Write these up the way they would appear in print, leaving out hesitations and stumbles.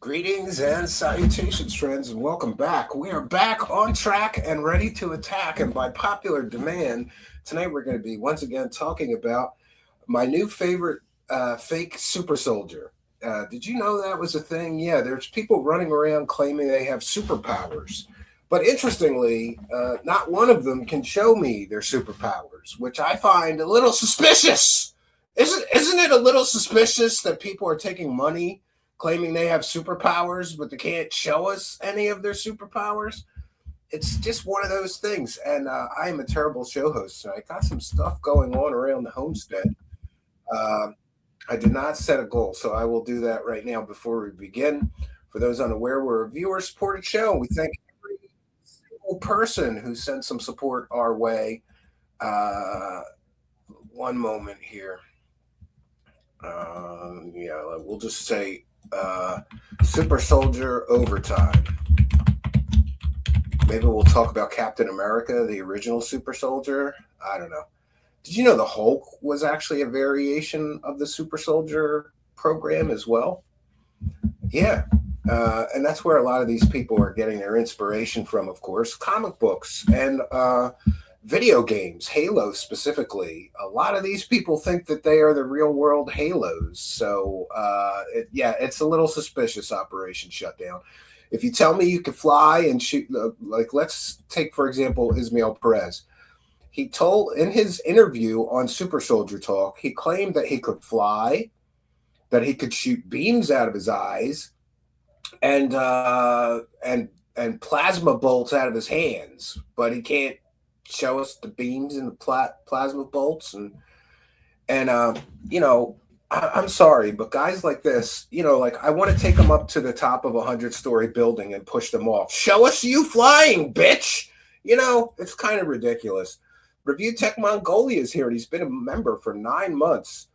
Greetings and salutations, friends, and welcome back. We are back on track and ready to attack. And by popular demand, tonight we're going to be once again talking about my new favorite fake super soldier. Did you know that was a thing? Yeah, there's people running around claiming they have superpowers. But interestingly, not one of them can show me their superpowers, which I find a little suspicious. Isn't it a little suspicious that people are taking money claiming they have superpowers, but they can't show us any of their superpowers? It's just one of those things. And I am a terrible show host, so I got some stuff going on around the homestead. Um, I did not set a goal, so I will do that right now before we begin. For those unaware, we're a viewer-supported show. We thank every single person who sent some support our way. Uh, One moment here. Yeah, we'll just say Super Soldier Overtime. Maybe we'll talk about Captain America, the original Super Soldier. I don't know. Did you know the Hulk was actually a variation of the Super Soldier program as well? Yeah. And that's where a lot of these people are getting their inspiration from, of course, comic books and video games, Halo specifically. A lot of these people think that they are the real world Halos. So, it's a little suspicious, Operation Shutdown. If you tell me you can fly and shoot, like let's take, for example, Ismael Perez. He told in his interview on Super Soldier Talk, he claimed that he could fly, that he could shoot beams out of his eyes, and and plasma bolts out of his hands, but he can't show us the beams and the plasma bolts and you know I'm sorry, but guys like this, like I want to take them up to the top of a 100-story building and push them off. Show us you flying, bitch. It's kind of ridiculous. Review Tech Mongolia is here, and he's been a member for 9 months.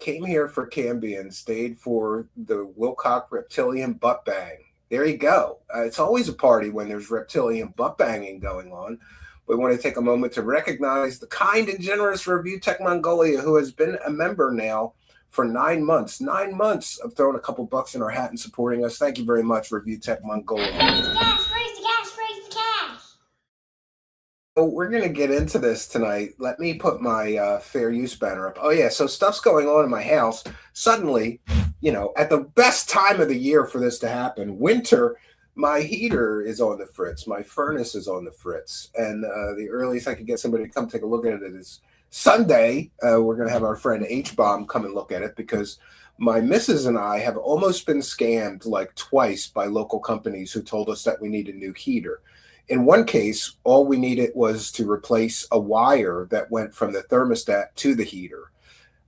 Came here for Cambion, stayed for the Wilcock Reptilian butt bang. There you go. It's always a party when there's reptilian butt banging going on. We want to take a moment to recognize the kind and generous Review Tech Mongolia, who has been a member now for 9 months. 9 months of throwing a couple bucks in our hat and supporting us. Thank you very much, Review Tech Mongolia. Raise the cash, raise the cash, raise the cash. So we're going to get into this tonight. Let me put my fair use banner up. Oh, yeah. So stuff's going on in my house. Suddenly, at the best time of the year for this to happen, winter, my heater is on the fritz. My furnace is on the fritz. And the earliest I could get somebody to come take a look at it is Sunday. We're going to have our friend H-Bomb come and look at it because my missus and I have almost been scammed like twice by local companies who told us that we need a new heater. In one case, all we needed was to replace a wire that went from the thermostat to the heater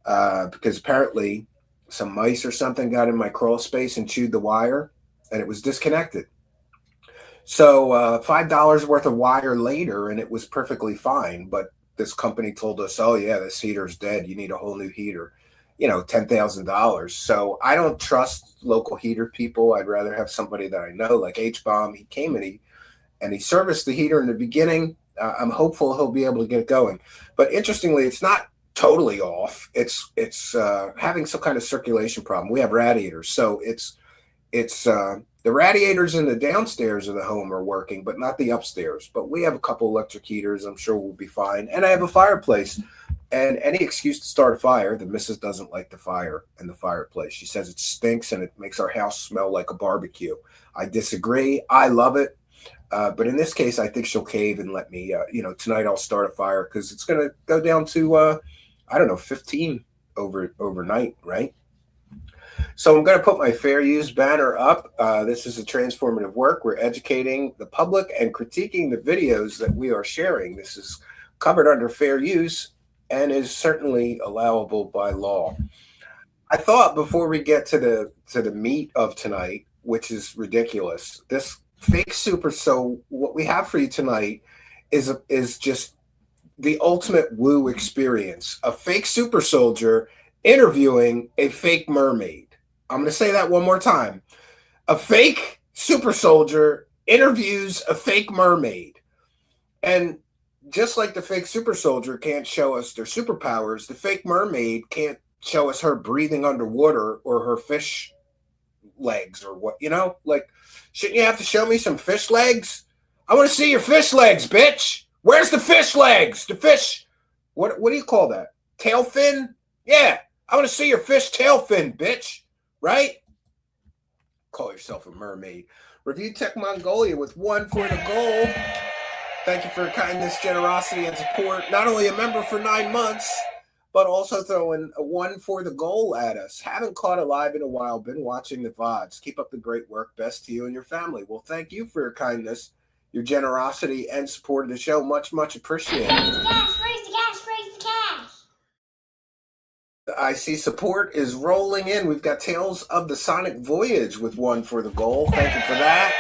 because apparently some mice or something got in my crawl space and chewed the wire, and it was disconnected. So $5 worth of wire later, and it was perfectly fine. But this company told us, oh, yeah, this heater's dead. You need a whole new heater, $10,000. So I don't trust local heater people. I'd rather have somebody that I know, like H-Bomb. He came and he serviced the heater in the beginning. I'm hopeful he'll be able to get it going. But interestingly, it's not totally off. It's having some kind of circulation problem. We have radiators, so it's the radiators in the downstairs of the home are working, but not the upstairs. But we have a couple electric heaters. I'm sure we'll be fine. And I have a fireplace. And any excuse to start a fire, the missus doesn't like the fire in the fireplace. She says it stinks and it makes our house smell like a barbecue. I disagree. I love it. But in this case, I think she'll cave and let me, tonight I'll start a fire because it's going to go down to, 15 overnight, right? So I'm going to put my fair use banner up. This is a transformative work. We're educating the public and critiquing the videos that we are sharing. This is covered under fair use and is certainly allowable by law. I thought before we get to the meat of tonight, which is ridiculous, this fake super. So what we have for you tonight is just the ultimate woo experience. A fake super soldier interviewing a fake mermaid. I'm going to say that one more time. A fake super soldier interviews a fake mermaid. And just like the fake super soldier can't show us their superpowers, the fake mermaid can't show us her breathing underwater or her fish legs or what, like, shouldn't you have to show me some fish legs? I want to see your fish legs, bitch. Where's the fish legs? The fish, what do you call that? Tail fin? Yeah, I want to see your fish tail fin, bitch. Right? Call yourself a mermaid. Review Tech Mongolia with 1 for the goal. Thank you for your kindness, generosity, and support. Not only a member for 9 months, but also throwing a 1 for the goal at us. Haven't caught it live in a while. Been watching the VODs. Keep up the great work. Best to you and your family. Well, thank you for your kindness, your generosity, and support of the show. Much, much appreciated. Raise the cash, raise the cash, raise the cash. I see support is rolling in. We've got Tales of the Sonic Voyage with 1 for the goal. Thank you for that.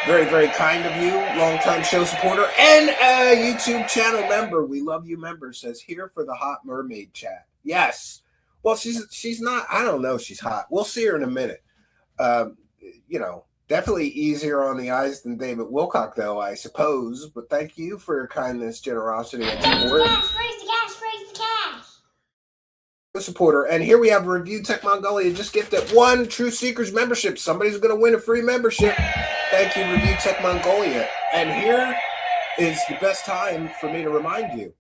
Very, very kind of you. Longtime show supporter and a YouTube channel member. We love you, members. Says here for the hot mermaid chat. Yes. Well, she's not. I don't know. She's hot. We'll see her in a minute. Definitely easier on the eyes than David Wilcock, though, I suppose. But thank you for your kindness, generosity, and support. Raise the cash, raise the cash, raise the cash. Supporter, and here we have Review Tech Mongolia just gifted 1 True Seekers membership. Somebody's going to win a free membership. Thank you, Review Tech Mongolia. And here is the best time for me to remind you,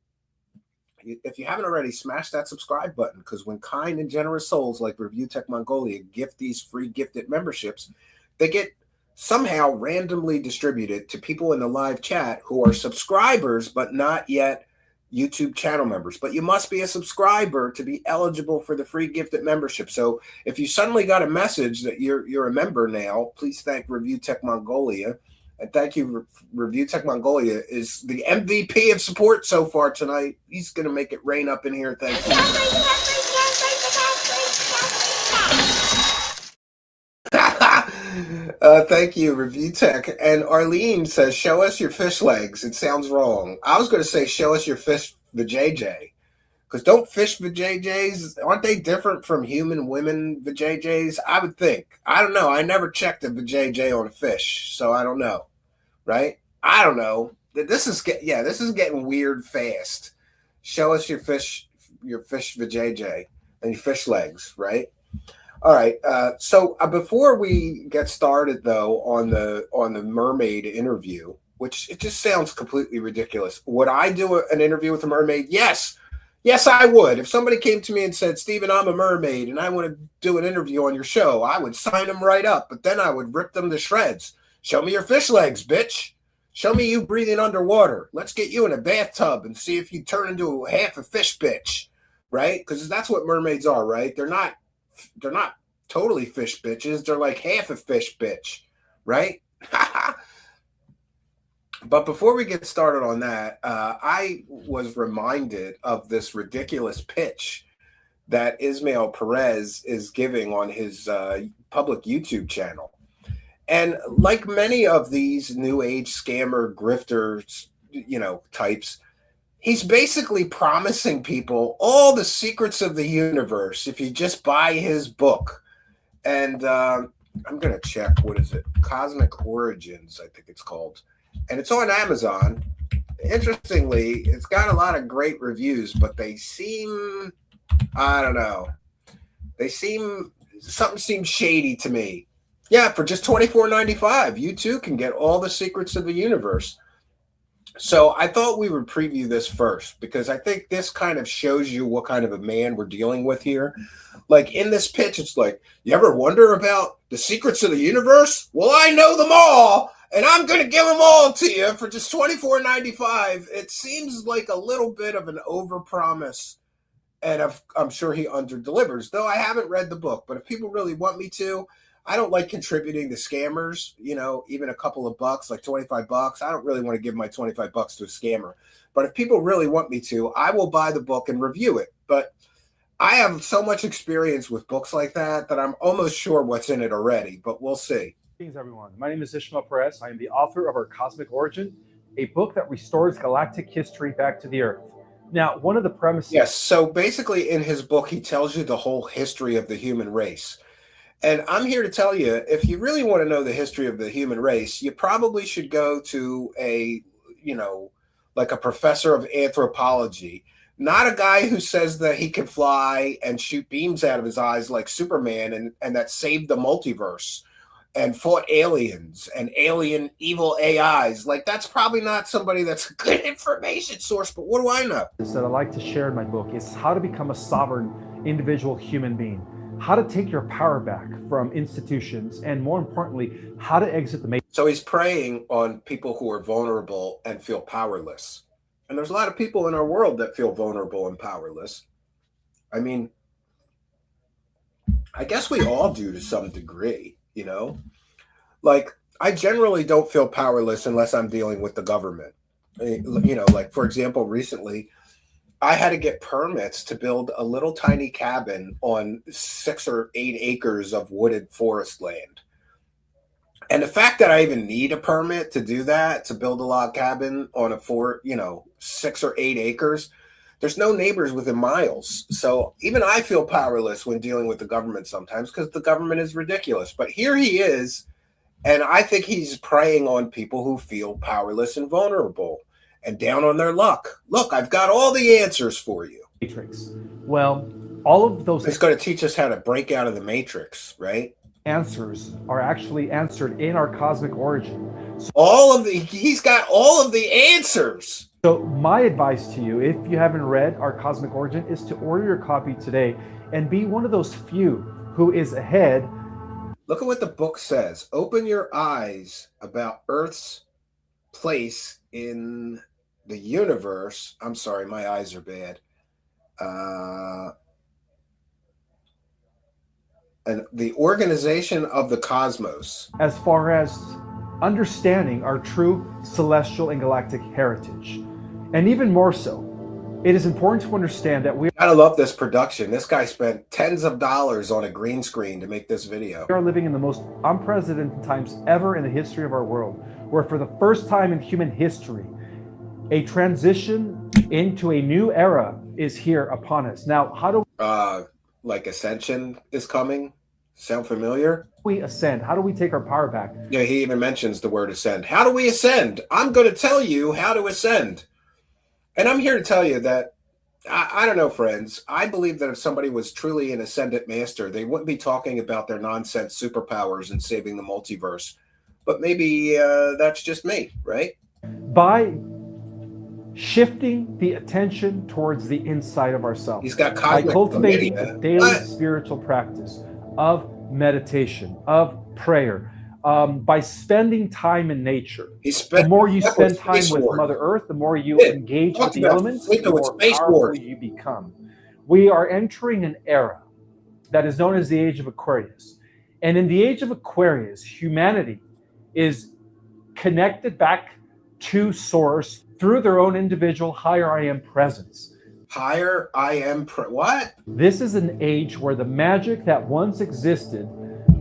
if you haven't already, smash that subscribe button, because when kind and generous souls like Review Tech Mongolia gift these free gifted memberships, they get somehow randomly distributed to people in the live chat who are subscribers but not yet YouTube channel members. But you must be a subscriber to be eligible for the free gifted membership. So if you suddenly got a message that you're a member now, please thank Review Tech Mongolia. And thank you, Review Tech Mongolia is the MVP of support so far tonight. He's going to make it rain up in here. Thank you. Thank you, Review Tech. And Arlene says, show us your fish legs. It sounds wrong. I was going to say, show us your fish vajayjay. Because don't fish vajayjays, aren't they different from human women vajayjays? I would think. I don't know. I never checked a vajayjay on a fish, so I don't know. Right? I don't know. This is getting weird fast. Show us your fish vajayjay and your fish legs, right? All right. So before we get started, though, on the mermaid interview, which it just sounds completely ridiculous. Would I do an interview with a mermaid? Yes. Yes, I would. If somebody came to me and said, Stephen, I'm a mermaid and I want to do an interview on your show, I would sign them right up. But then I would rip them to shreds. Show me your fish legs, bitch. Show me you breathing underwater. Let's get you in a bathtub and see if you turn into half a fish bitch, right? Because that's what mermaids are, right? They're not totally fish bitches. They're like half a fish bitch, right? But before we get started on that, I was reminded of this ridiculous pitch that Ismael Perez is giving on his public YouTube channel. And like many of these new age scammer grifters, types, he's basically promising people all the secrets of the universe if you just buy his book. And I'm going to check, what is it? Cosmic Origins, I think it's called. And it's on Amazon. Interestingly, it's got a lot of great reviews, but they seem, I don't know. Something seems shady to me. Yeah, for just $24.95, you too can get all the secrets of the universe. So I thought we would preview this first, because I think this kind of shows you what kind of a man we're dealing with here. Like in this pitch, it's like, you ever wonder about the secrets of the universe? Well, I know them all, and I'm going to give them all to you for just $24.95. It seems like a little bit of an overpromise, and I'm sure he underdelivers, though I haven't read the book. But if people really want me to, I don't like contributing to scammers, even a couple of bucks, like $25. I don't really want to give my $25 to a scammer. But if people really want me to, I will buy the book and review it. But I have so much experience with books like that I'm almost sure what's in it already, but we'll see. Greetings, everyone. My name is Ismael Perez. I am the author of Our Cosmic Origin, a book that restores galactic history back to the Earth. Now, one of the premises... Yes, so basically in his book, he tells you the whole history of the human race. And I'm here to tell you, if you really want to know the history of the human race, you probably should go to a professor of anthropology, not a guy who says that he can fly and shoot beams out of his eyes like Superman and that saved the multiverse, and fought aliens and alien evil AIs. Like, that's probably not somebody that's a good information source, but what do I know? That I like to share in my book is how to become a sovereign individual human being, how to take your power back from institutions, and more importantly, how to exit the matrix. So he's preying on people who are vulnerable and feel powerless. And there's a lot of people in our world that feel vulnerable and powerless. I mean, I guess we all do to some degree, you know? Like, I generally don't feel powerless unless I'm dealing with the government. You know, like, for example, recently, I had to get permits to build a little tiny cabin on 6 or 8 acres of wooded forest land. And the fact that I even need a permit to do that, to build a log cabin on a 6 or 8 acres, there's no neighbors within miles. So even I feel powerless when dealing with the government sometimes because the government is ridiculous. But here he is, and I think he's preying on people who feel powerless and vulnerable and down on their luck. Look, I've got all the answers for you. Matrix. Well, all of those It's going to teach us how to break out of the matrix, right? answers are actually answered in our cosmic origin. He's got all of the answers. So my advice to you, if you haven't read our cosmic origin, is to order your copy today and be one of those few who is ahead. Look at what the book says. Open your eyes about Earth's place in the universe. I'm sorry, my eyes are bad. And the organization of the cosmos. As far as understanding our true celestial and galactic heritage. And even more so, it is important to understand that we Gotta love this production. This guy spent tens of dollars on a green screen to make this video. are living in the most unprecedented times ever in the history of our world, where for the first time in human history, a transition into a new era is here upon us. Now, how do Like ascension is coming? Sound familiar? we ascend? How do we take our power back? Yeah, he even mentions the word ascend. How do we ascend? I'm going to tell you how to ascend. And I'm here to tell you that, I don't know, friends. I believe that if somebody was truly an ascendant master, they wouldn't be talking about their nonsense superpowers and saving the multiverse. But maybe that's just me, right? By shifting the attention towards the inside of ourselves. He's got By cosmic cultivating chlamydia. a daily What? spiritual practice of meditation, of prayer, by spending time in nature. The more you spend time with Mother Earth, the more you engage with the elements, the more powerful you become. We are entering an era that is known as the Age of Aquarius. And in the Age of Aquarius, humanity is connected back to Source through their own individual higher I am presence. Higher I am. What? This is an age where the magic that once existed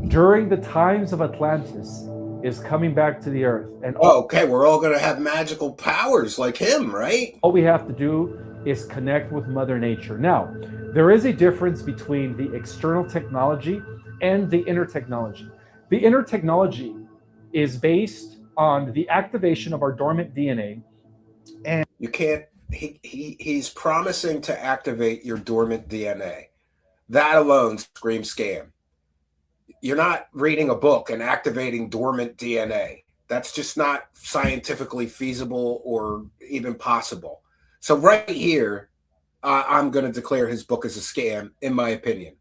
during the times of Atlantis is coming back to the earth. And Okay, we're all going to have magical powers like him, right? all we have to do is connect with Mother Nature. Now, there is a difference between the external technology and the inner technology. The inner technology is based on the activation of our dormant DNA. You can't. He's promising to activate your dormant DNA. That alone screams scam. You're not reading a book and activating dormant DNA. That's just not scientifically feasible or even possible. So right here, I'm going to declare his book as a scam, in my opinion.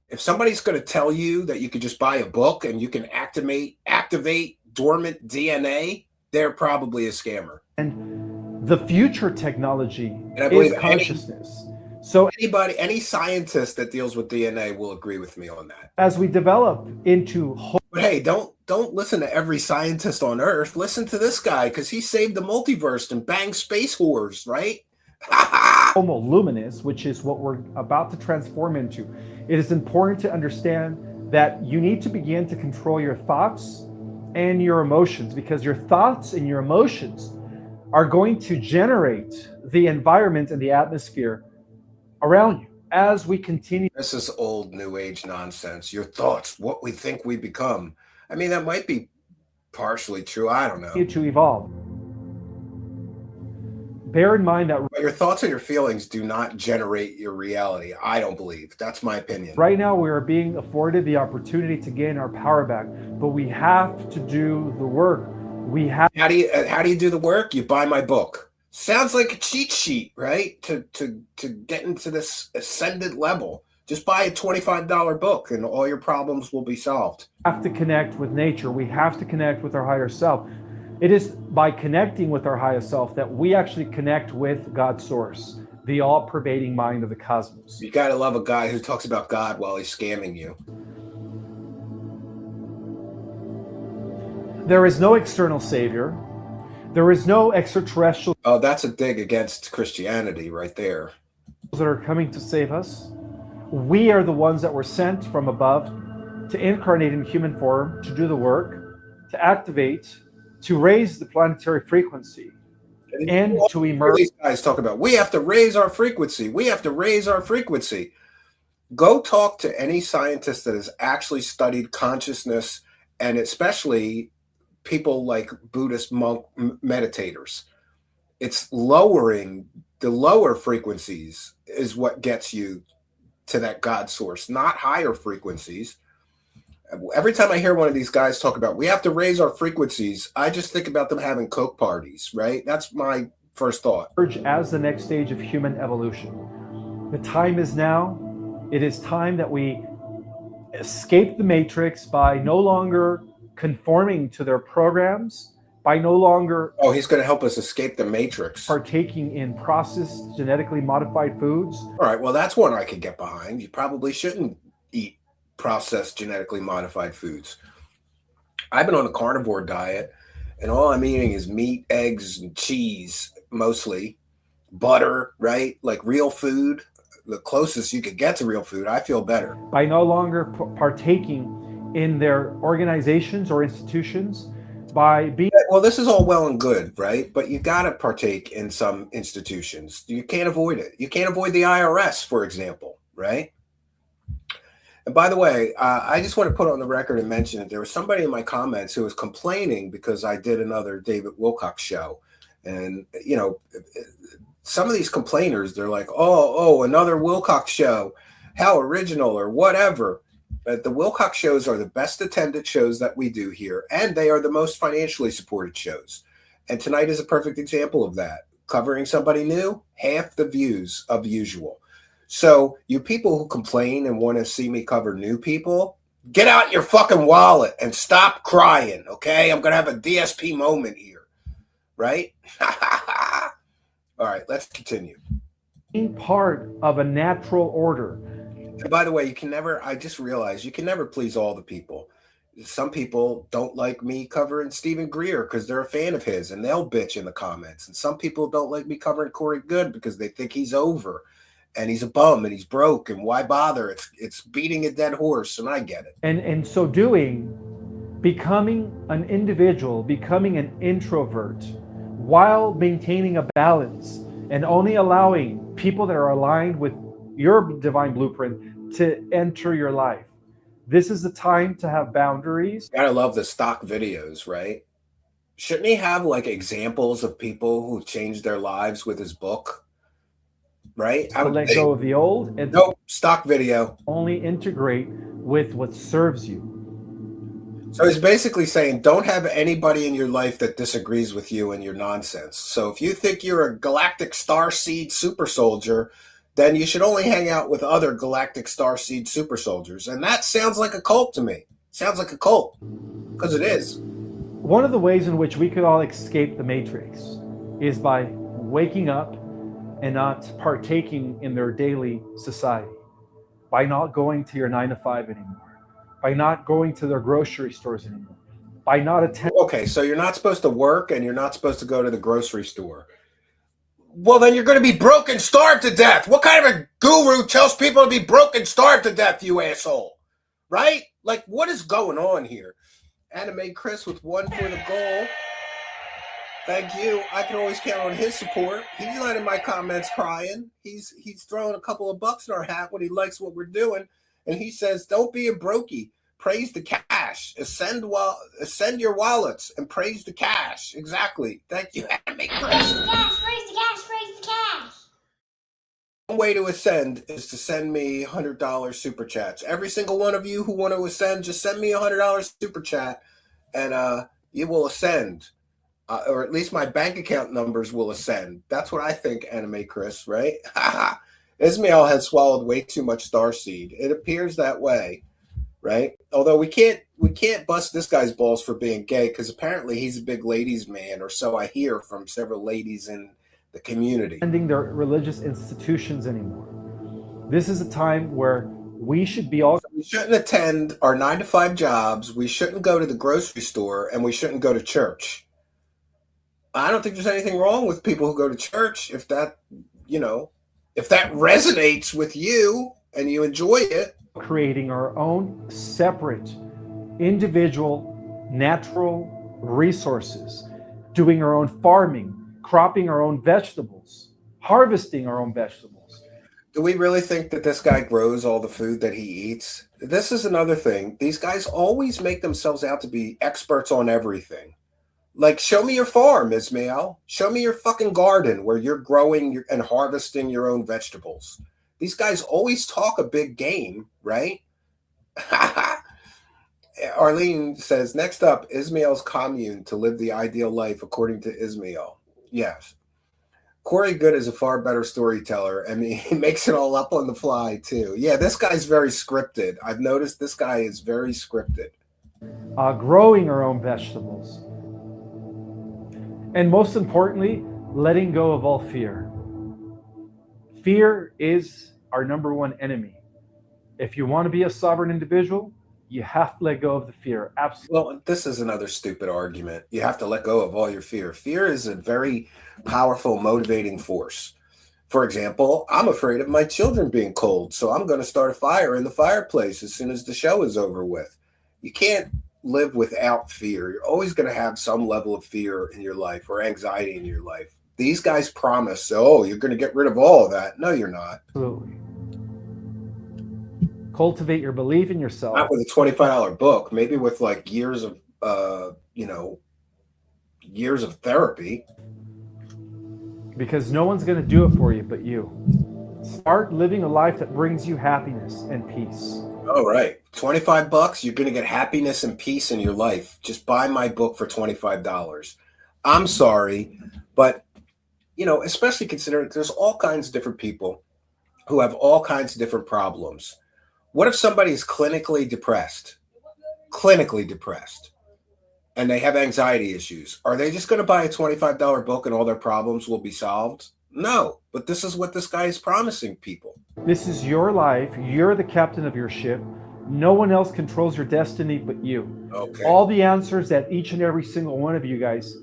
If somebody's going to tell you that you could just buy a book and you can activate dormant DNA, they're probably a scammer. And the future technology I believe is consciousness. So any scientist that deals with DNA will agree with me on that. as we develop into But hey, don't listen to every scientist on Earth. Listen to this guy because he saved the multiverse and banged space whores, right? Homo luminous, which is what we're about to transform into, it is important to understand that you need to begin to control your thoughts and your emotions, because your thoughts and your emotions are going to generate the environment and the atmosphere around you as we continue. This is old New Age nonsense. Your thoughts, what we think we become. I mean, that might be partially true. I don't know. To evolve. Bear in mind that But your thoughts and your feelings do not generate your reality. I don't believe. That's my opinion. right now we are being afforded the opportunity to gain our power back, but we have to do the work. We have. How do you do the work? You buy my book. Sounds like a cheat sheet, right? To get into this ascendant level. Just buy a $25 book and all your problems will be solved. We have to connect with nature. We have to connect with our higher self. It is by connecting with our higher self that we actually connect with God's source, the all-pervading mind of the cosmos. You gotta love a guy who talks about God while he's scamming you. There is no external savior. There is no extraterrestrial. Oh, that's a dig against Christianity right there. That are coming to save us. We are the ones that were sent from above to incarnate in human form, to do the work, to activate, to raise the planetary frequency, and to emerge. These guys talk about, we have to raise our frequency. We have to raise our frequency. Go talk to any scientist that has actually studied consciousness, and especially people like Buddhist monk meditators. It's lowering the lower frequencies is what gets you to that God source, not higher frequencies. Every time I hear one of these guys talk about, we have to raise our frequencies, I just think about them having Coke parties, right? That's my first thought. As the next stage of human evolution. The time is now. It is time that we escape the matrix by no longer conforming to their programs, by no longer... Oh, he's going to help us escape the matrix. ...partaking in processed, genetically modified foods. All right, well, that's one I could get behind. You probably shouldn't eat processed, genetically modified foods. I've been on a carnivore diet, and all I'm eating is meat, eggs, and cheese, mostly. Butter, right? Like real food. The closest you could get to real food, I feel better. By no longer partaking in their organizations or institutions, by being... Well, this is all well and good, right? But you got to partake in some institutions. You can't avoid it. You can't avoid the IRS, for example, right? And by the way, I just want to put on the record and mention that there was somebody in my comments who was complaining because I did another David Wilcock show. And, you know, some of these complainers, they're like, oh, another Wilcock show. How original or whatever. But the Wilcock shows are the best attended shows that we do here, and they are the most financially supported shows. And tonight is a perfect example of that. Covering somebody new, half the views of usual. So you people who complain and want to see me cover new people, get out your fucking wallet and stop crying, okay? I'm going to have a DSP moment here, right? All right, let's continue. Being part of a natural order. And by the way, you can never, I just realized you can never please all the people. Some people don't like me covering Stephen Greer because they're a fan of his and they'll bitch in the comments. And some people don't like me covering Corey Good because they think he's over and he's a bum and he's broke and why bother? It's beating a dead horse, and I get it. And so doing, becoming an individual, becoming an introvert while maintaining a balance and only allowing people that are aligned with your divine blueprint to enter your life. This is the time to have boundaries. Gotta love the stock videos, right? Shouldn't he have like examples of people who changed their lives with his book? Right? To let go of the old and nope, stock video. Only integrate with what serves you. So he's basically saying, don't have anybody in your life that disagrees with you and your nonsense. So if you think you're a galactic starseed super soldier, then you should only hang out with other galactic starseed super soldiers. And that sounds like a cult to me. Sounds like a cult, because it is. One of the ways in which we could all escape the matrix is by waking up and not partaking in their daily society, by not going to your 9-to-5 anymore, by not going to their grocery stores anymore, by not attending. Okay, so you're not supposed to work and you're not supposed to go to the grocery store. Well, then you're going to be broke and starved to death. What kind of a guru tells people to be broke and starved to death, you asshole? Right? Like, what is going on here? Anime Chris with one for the goal. Thank you. I can always count on his support. He's not in my comments crying. He's throwing a couple of bucks in our hat when he likes what we're doing. And he says, don't be a brokey. Praise the cash. cash. Ascend your wallets and praise the cash. Exactly. Thank you, Anime Raise Chris. the cash, raise the cash, raise the cash. One way to ascend is to send me $100 super chats. Every single one of you who want to ascend, just send me $100 super chat, and you will ascend. Or at least my bank account numbers will ascend. That's what I think, Anime Chris, right? Ismael has swallowed way too much starseed. It appears that way, right? Although we can't bust this guy's balls for being gay, because apparently he's a big ladies' man, or so I hear from several ladies in the community. Attending their religious institutions anymore. This is a time where we should be all. We shouldn't attend our 9-to-5 jobs. We shouldn't go to the grocery store, and we shouldn't go to church. I don't think there's anything wrong with people who go to church if that resonates with you and you enjoy it. Creating our own separate, individual, natural resources, doing our own farming, cropping our own vegetables, harvesting our own vegetables. Do we really think that this guy grows all the food that he eats? This is another thing. These guys always make themselves out to be experts on everything. Like, show me your farm, Ismael. Show me your fucking garden where you're growing and harvesting your own vegetables. These guys always talk a big game, right? Arlene says, next up, Ismael's commune to live the ideal life according to Ismael. Yes. Corey Good is a far better storyteller. I mean, he makes it all up on the fly, too. Yeah, this guy's very scripted. I've noticed this guy is very scripted. Growing our own vegetables. And most importantly, letting go of all fear. Fear is our number one enemy. If you want to be a sovereign individual, you have to let go of the fear. Absolutely. Well, this is another stupid argument. You have to let go of all your fear. Fear is a very powerful, motivating force. For example, I'm afraid of my children being cold, so I'm going to start a fire in the fireplace as soon as the show is over with. You can't live without fear. You're always going to have some level of fear in your life or anxiety in your life. These guys promise, oh, you're going to get rid of all of that. No, you're not. Absolutely. Cultivate your belief in yourself. Not with a $25 book, maybe with like years of therapy. Because no one's going to do it for you but you. Start living a life that brings you happiness and peace. All right. $25, you're going to get happiness and peace in your life. Just buy my book for $25. I'm sorry, but, especially considering there's all kinds of different people who have all kinds of different problems. What if somebody is clinically depressed, and they have anxiety issues? Are they just going to buy a $25 book and all their problems will be solved? No, but this is what this guy is promising people. This is your life. You're the captain of your ship. No one else controls your destiny but you. Okay. All the answers that each and every single one of you guys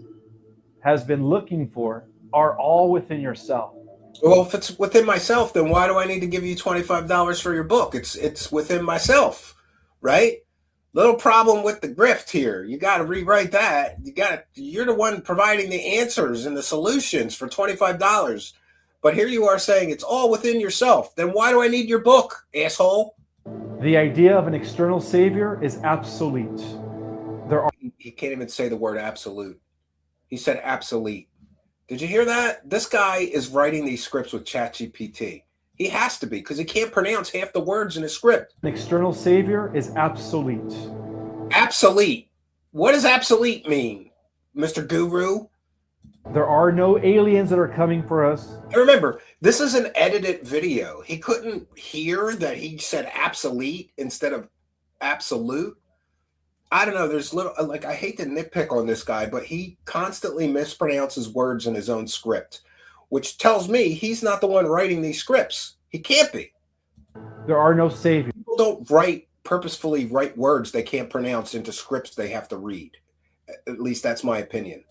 has been looking for are all within yourself. Well, if it's within myself, then why do I need to give you $25 for your book? It's within myself, right? Little problem with the grift here. You got to rewrite that. You're the one providing the answers and the solutions for $25. But here you are saying it's all within yourself. Then why do I need your book, asshole? The idea of an external savior is obsolete. He can't even say the word absolute. He said obsolete. Did you hear that? This guy is writing these scripts with ChatGPT. He has to be, because he can't pronounce half the words in his script. An external savior is obsolete. Obsolete. What does obsolete mean, Mr. Guru? There are no aliens that are coming for us. And remember, this is an edited video. He couldn't hear that he said obsolete instead of absolute. I don't know. There's I hate to nitpick on this guy, but he constantly mispronounces words in his own script, which tells me he's not the one writing these scripts. He can't be. There are no saviors. People don't purposefully write words they can't pronounce into scripts they have to read. At least that's my opinion.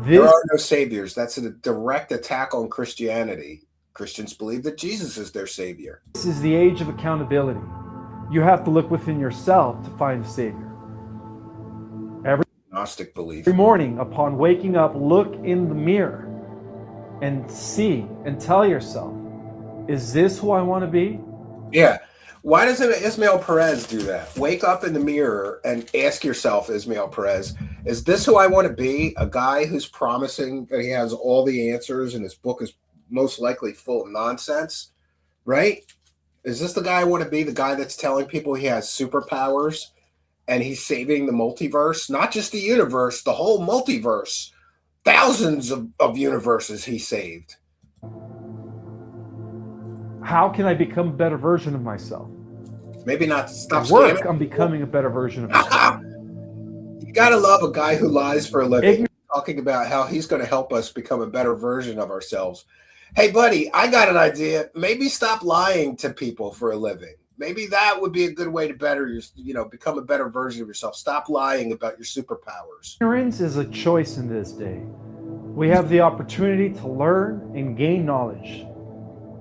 There are no saviors. That's a direct attack on Christianity. Christians believe that Jesus is their savior. This is the age of accountability. You have to look within yourself to find a savior. Every Gnostic belief. Every morning upon waking up, look in the mirror and see and tell yourself, is this who I want to be? Yeah. Why doesn't Ismael Perez do that? Wake up in the mirror and ask yourself, Ismael Perez, is this who I want to be? A guy who's promising that he has all the answers and his book is most likely full of nonsense, right? Is this the guy I want to be? The guy that's telling people he has superpowers and he's saving the multiverse? Not just the universe, the whole multiverse. Thousands of universes he saved. How can I become a better version of myself? Maybe not stop work on becoming a better version of myself. You gotta love a guy who lies for a living, talking about how he's going to help us become a better version of ourselves. Hey, buddy, I got an idea. Maybe stop lying to people for a living. Maybe that would be a good way to better your, become a better version of yourself. Stop lying about your superpowers. Ignorance is a choice in this day. We have the opportunity to learn and gain knowledge,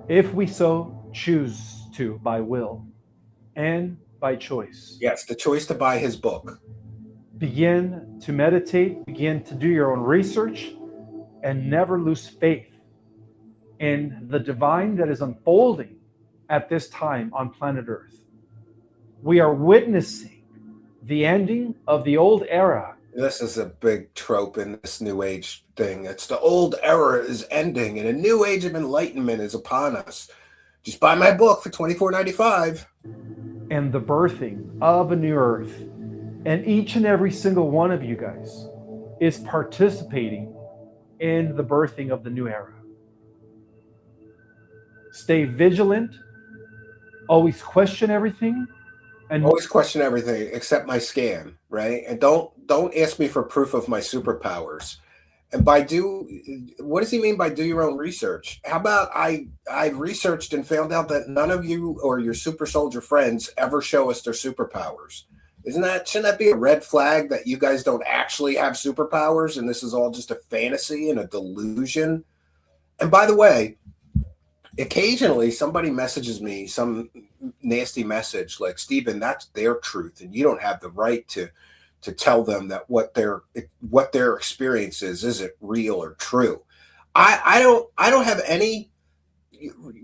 if we so choose to, by will and by choice. Yes, the choice to buy his book. Begin to meditate, begin to do your own research, and never lose faith in the divine that is unfolding at this time on planet Earth. We are witnessing the ending of the old era. This is a big trope in this new age thing. It's the old era is ending and a new age of enlightenment is upon us. Just buy my book for $24.95. And the birthing of a new earth. And each and every single one of you guys is participating in the birthing of the new era. Stay vigilant. Always question everything. And always question everything except my scam, right? And don't ask me for proof of my superpowers. And what does he mean by do your own research? How about I've researched and found out that none of you or your super soldier friends ever show us their superpowers. Shouldn't that be a red flag that you guys don't actually have superpowers and this is all just a fantasy and a delusion? And by the way, occasionally somebody messages me some nasty message like, Stephen, that's their truth and you don't have the right to tell them that what their experience is it real or true. I don't have any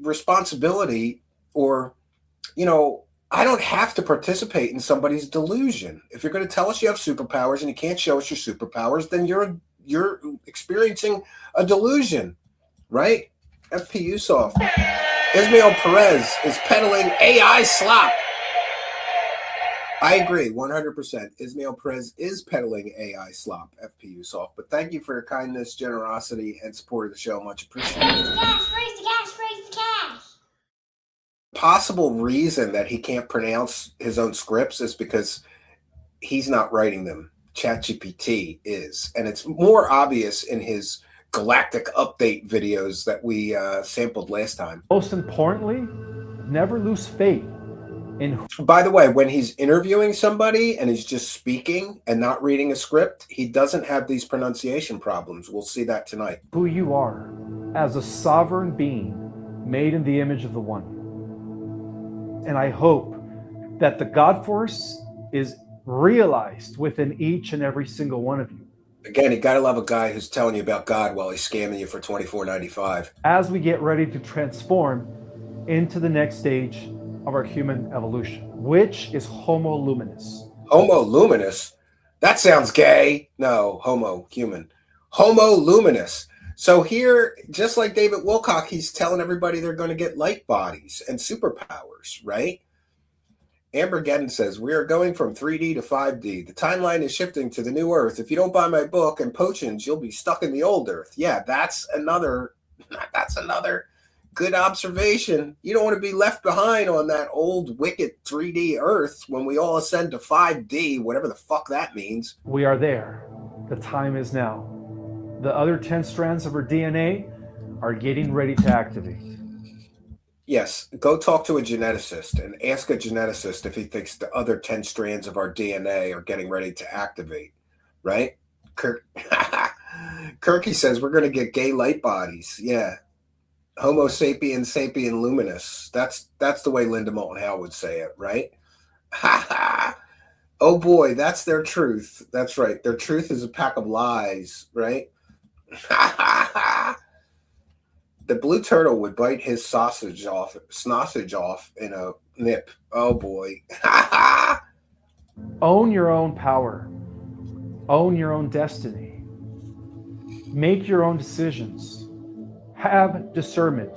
responsibility or I don't have to participate in somebody's delusion. If you're going to tell us you have superpowers and you can't show us your superpowers, then you're experiencing a delusion, right? FPU soft. Ismael Perez is peddling AI slop. I agree, 100%. Ismael Perez is peddling AI slop, FPU soft. But thank you for your kindness, generosity, and support of the show. Much appreciated. Raise the cash, raise the cash, raise the cash. Possible reason that he can't pronounce his own scripts is because he's not writing them. ChatGPT is. And it's more obvious in his galactic update videos that we sampled last time. Most importantly, never lose faith in. By the way, when he's interviewing somebody and he's just speaking and not reading a script, he doesn't have these pronunciation problems. We'll see that tonight. Who you are as a sovereign being made in the image of the One. And I hope that the God force is realized within each and every single one of you. Again, you got to love a guy who's telling you about God while he's scamming you for $24.95. As we get ready to transform into the next stage of our human evolution, which is Homo luminous. Homo luminous? That sounds gay. No, homo, human. Homo luminous. So here, just like David Wilcock, he's telling everybody they're going to get light bodies and superpowers, right? Amber Gedden says, we are going from 3D to 5D. The timeline is shifting to the new Earth. If you don't buy my book and potions, you'll be stuck in the old Earth. Yeah, that's another good observation. You don't want to be left behind on that old wicked 3D Earth when we all ascend to 5D, whatever the fuck that means. We are there. The time is now. The other 10 strands of our DNA are getting ready to activate. Yes, go talk to a geneticist and ask a geneticist if he thinks the other 10 strands of our DNA are getting ready to activate, right? Kirky says we're going to get gay light bodies. Yeah. Homo sapien sapien luminous. That's the way Linda Moulton Howe would say it, right? Oh boy, that's their truth. That's right. Their truth is a pack of lies, right? The blue turtle would bite his sausage off in a nip. Oh boy. Own your own power. Own your own destiny. Make your own decisions. Have discernment.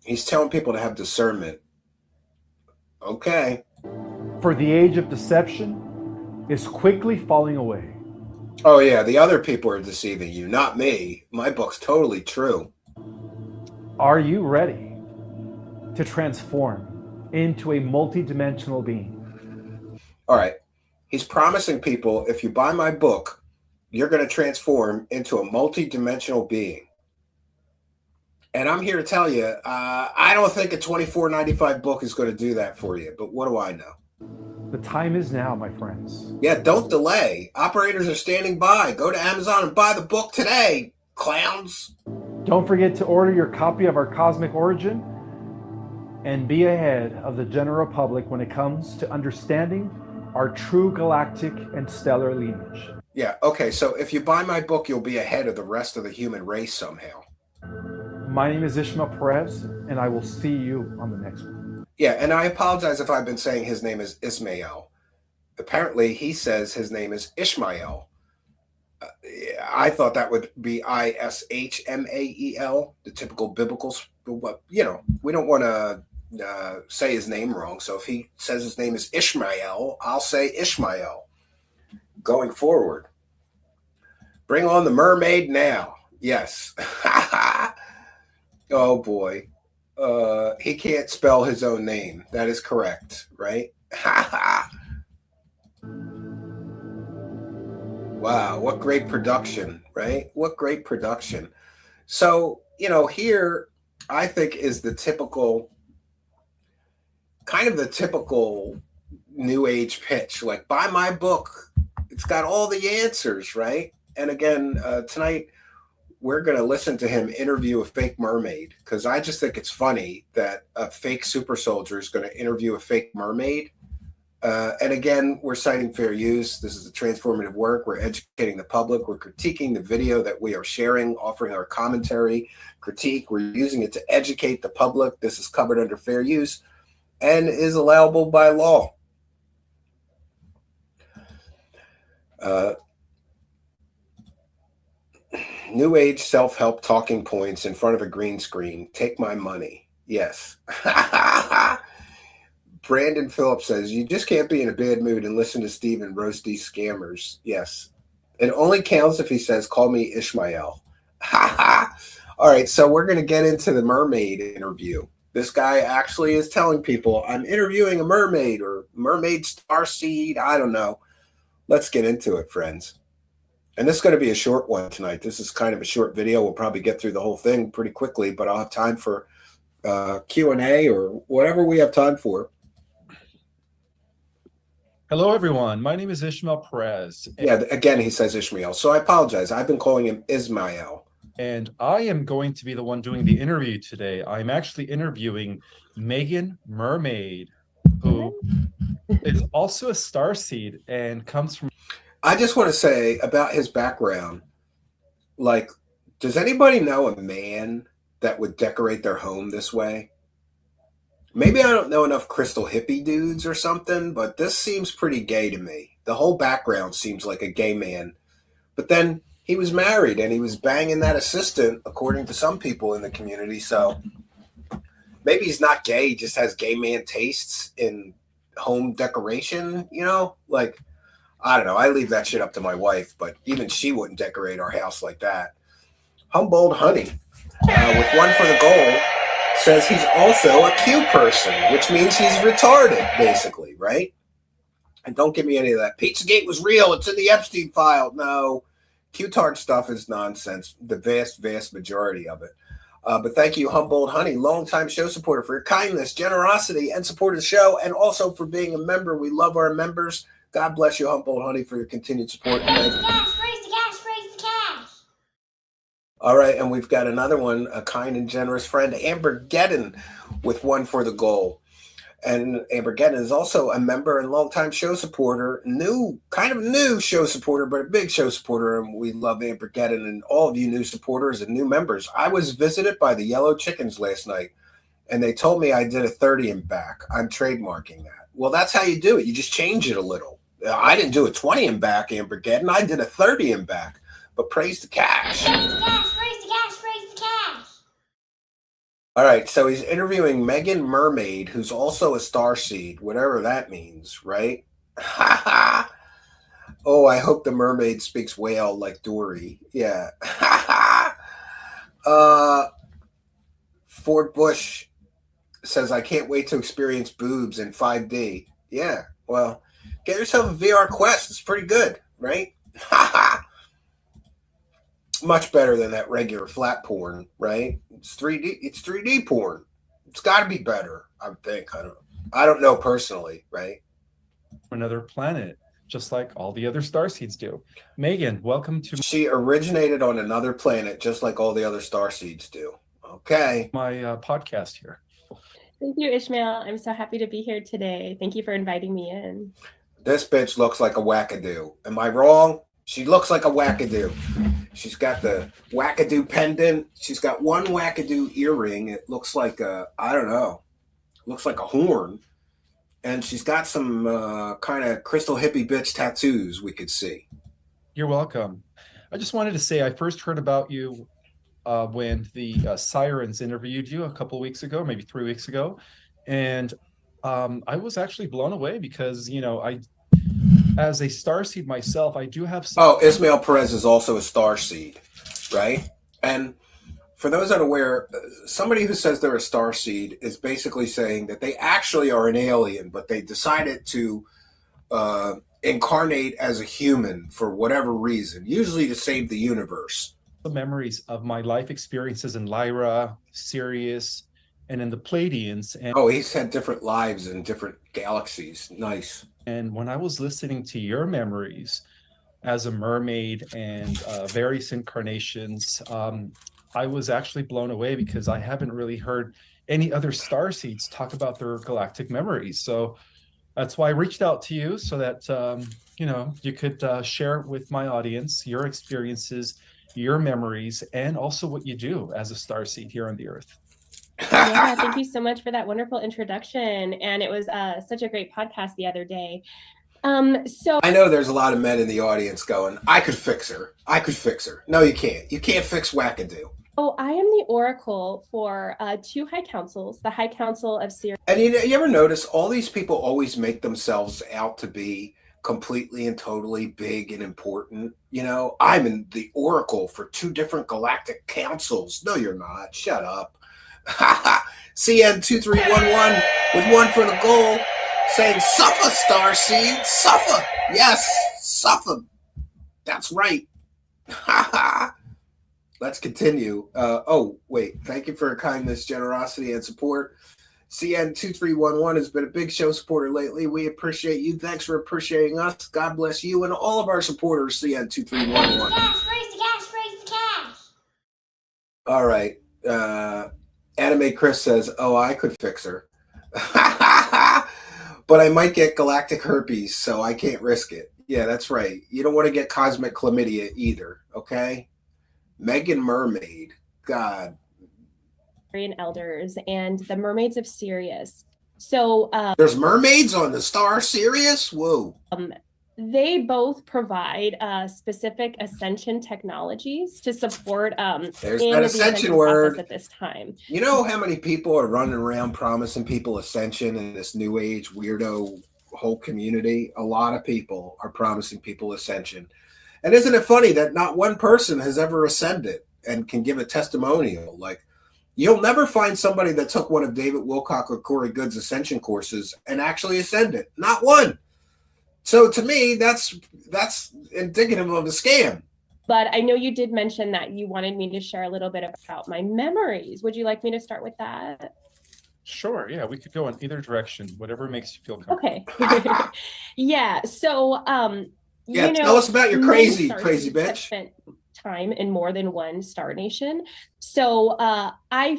He's telling people to have discernment. Okay. For the age of deception is quickly falling away. Oh yeah, the other people are deceiving you, not me. My book's totally true. Are you ready to transform into a multidimensional being? All right. He's promising people, if you buy my book, you're going to transform into a multidimensional being. And I'm here to tell you, I don't think a $24.95 book is going to do that for you. But what do I know? The time is now, my friends. Yeah, don't delay. Operators are standing by. Go to Amazon and buy the book today, clowns. Don't forget to order your copy of Our Cosmic Origin and be ahead of the general public when it comes to understanding our true galactic and stellar lineage. Yeah, okay, so if you buy my book, you'll be ahead of the rest of the human race somehow. My name is Ismael Perez, and I will see you on the next one. Yeah, and I apologize if I've been saying his name is Ismael. Apparently, he says his name is Ishmael. I thought that would be Ishmael, the typical biblical. You know, we don't want to say his name wrong. So if he says his name is Ishmael, I'll say Ishmael. Going forward, bring on the mermaid now. Yes. Oh boy, he can't spell his own name. That is correct, right? Wow, what great production, right? What great production. So, you know, here I think is the typical, kind of the typical new age pitch. Like, buy my book. It's got all the answers, right? And again, tonight we're going to listen to him interview a fake mermaid, because I just think it's funny that a fake super soldier is going to interview a fake mermaid. And again, we're citing fair use. This is a transformative work. We're educating the public. We're critiquing the video that we are sharing, offering our commentary, critique. We're using it to educate the public. This is covered under fair use and is allowable by law. New age self-help talking points in front of a green screen. Take my money. Yes. Brandon Phillips says, you just can't be in a bad mood and listen to Stephen roast these scammers. Yes. It only counts if he says, call me Ishmael. All right, so we're going to get into the mermaid interview. This guy actually is telling people, I'm interviewing a mermaid or mermaid starseed. I don't know. Let's get into it, friends. And this is going to be a short one tonight. This is kind of a short video. We'll probably get through the whole thing pretty quickly, but I'll have time for Q&A or whatever we have time for. Hello, everyone. My name is Ismael Perez. Yeah, again, he says Ishmael. So I apologize. I've been calling him Ismael. And I am going to be the one doing the interview today. I'm actually interviewing Megan Mermaid, who is also a starseed and comes from... I just want to say about his background, like, does anybody know a man that would decorate their home this way? Maybe I don't know enough crystal hippie dudes or something, but this seems pretty gay to me. The whole background seems like a gay man. But then he was married and he was banging that assistant, according to some people in the community. So maybe he's not gay, he just has gay man tastes in home decoration, you know? Like, I don't know. I leave that shit up to my wife, but even she wouldn't decorate our house like that. Humboldt Honey, with one for the goal, says he's also a Q person, which means he's retarded, basically, right? And don't give me any of that. Pizzagate was real. It's in the Epstein file. No, Q-tard stuff is nonsense, the vast, vast majority of it. But thank you, Humboldt Honey, longtime show supporter, for your kindness, generosity, and support of the show, and also for being a member. We love our members. God bless you, Humboldt Honey, for your continued support. Raise the cash, raise the cash, raise the cash. All right, and we've got another one, a kind and generous friend, Amber Geddon, with one for the goal. And Ambergeddon is also a member and longtime show supporter, kind of new show supporter, but a big show supporter. And we love Ambergeddon and all of you new supporters and new members. I was visited by the Yellow Chickens last night, and they told me I did a 30 and back. I'm trademarking that. Well, that's how you do it. You just change it a little. I didn't do a 20 and back, Ambergeddon. I did a 30 and back. But praise the cash. Praise the cash, praise the cash, praise the cash. All right, so he's interviewing Megan Mermaid, who's also a starseed, whatever that means, right? Oh, I hope the mermaid speaks whale like Dory. Yeah. Ford Bush says, I can't wait to experience boobs in 5D. Yeah, well, get yourself a VR Quest. It's pretty good, right? Much better than that regular flat porn, right? It's 3D. It's 3D porn. It's got to be better, I would think. I don't know personally, right? Another planet, just like all the other starseeds do. Megan, welcome to. She originated on another planet, just like all the other starseeds do. Okay. My podcast here. Thank you, Ishmael. I'm so happy to be here today. Thank you for inviting me in. This bitch looks like a wackadoo. Am I wrong? She looks like a wackadoo. She's got the wackadoo pendant. She's got one wackadoo earring. It looks like I don't know. Looks like a horn. And she's got some kind of crystal hippie bitch tattoos we could see. You're welcome. I just wanted to say I first heard about you when the Sirens interviewed you a couple weeks ago, maybe 3 weeks ago. And I was actually blown away because, as a starseed myself, I do have some. Oh, Ismael Perez is also a starseed, right? And for those unaware, somebody who says they're a starseed is basically saying that they actually are an alien, but they decided to incarnate as a human for whatever reason, usually to save the universe. The memories of my life experiences in Lyra, Sirius, and in the Pleiadians. And he's had different lives in different galaxies. Nice. And when I was listening to your memories as a mermaid and various incarnations, I was actually blown away because I haven't really heard any other starseeds talk about their galactic memories. So that's why I reached out to you so that, you could share with my audience your experiences, your memories, and also what you do as a starseed here on the Earth. Yeah, thank you so much for that wonderful introduction. And it was such a great podcast the other day. So I know there's a lot of men in the audience going, I could fix her. I could fix her. No, you can't. You can't fix wackadoo. Oh, I am the oracle for 2 high councils, the High Council of Sirius. And you ever notice all these people always make themselves out to be completely and totally big and important? I'm in the oracle for 2 different galactic councils. No, you're not. Shut up. CN2311 with 1 for the goal, saying, suffer, starseed, suffer. Yes, suffer. That's right. Let's continue. Wait. Thank you for your kindness, generosity, and support. CN2311 has been a big show supporter lately. We appreciate you. Thanks for appreciating us. God bless you and all of our supporters, CN2311. Praise the cash, praise the cash, praise the cash. All right. Anime Chris says, I could fix her. But I might get galactic herpes, so I can't risk it. Yeah, that's right. You don't want to get cosmic chlamydia either, okay? Megan Mermaid. God. Elders and the mermaids of Sirius. So there's mermaids on the star Sirius? Whoa. They both provide specific ascension technologies to support there's that ascension word at this time. You know how many people are running around promising people ascension in this new age weirdo whole community? A lot of people are promising people ascension. And isn't it funny that not one person has ever ascended and can give a testimonial? Like, you'll never find somebody that took one of David Wilcock or Corey Good's ascension courses and actually ascended. Not one. So to me, that's indicative of a scam. But I know you did mention that you wanted me to share a little bit about my memories. Would you like me to start with that? Sure. Yeah, we could go in either direction, whatever makes you feel comfortable. Okay. Yeah. So, tell us about your crazy bitch. Spent time in more than one star nation. So I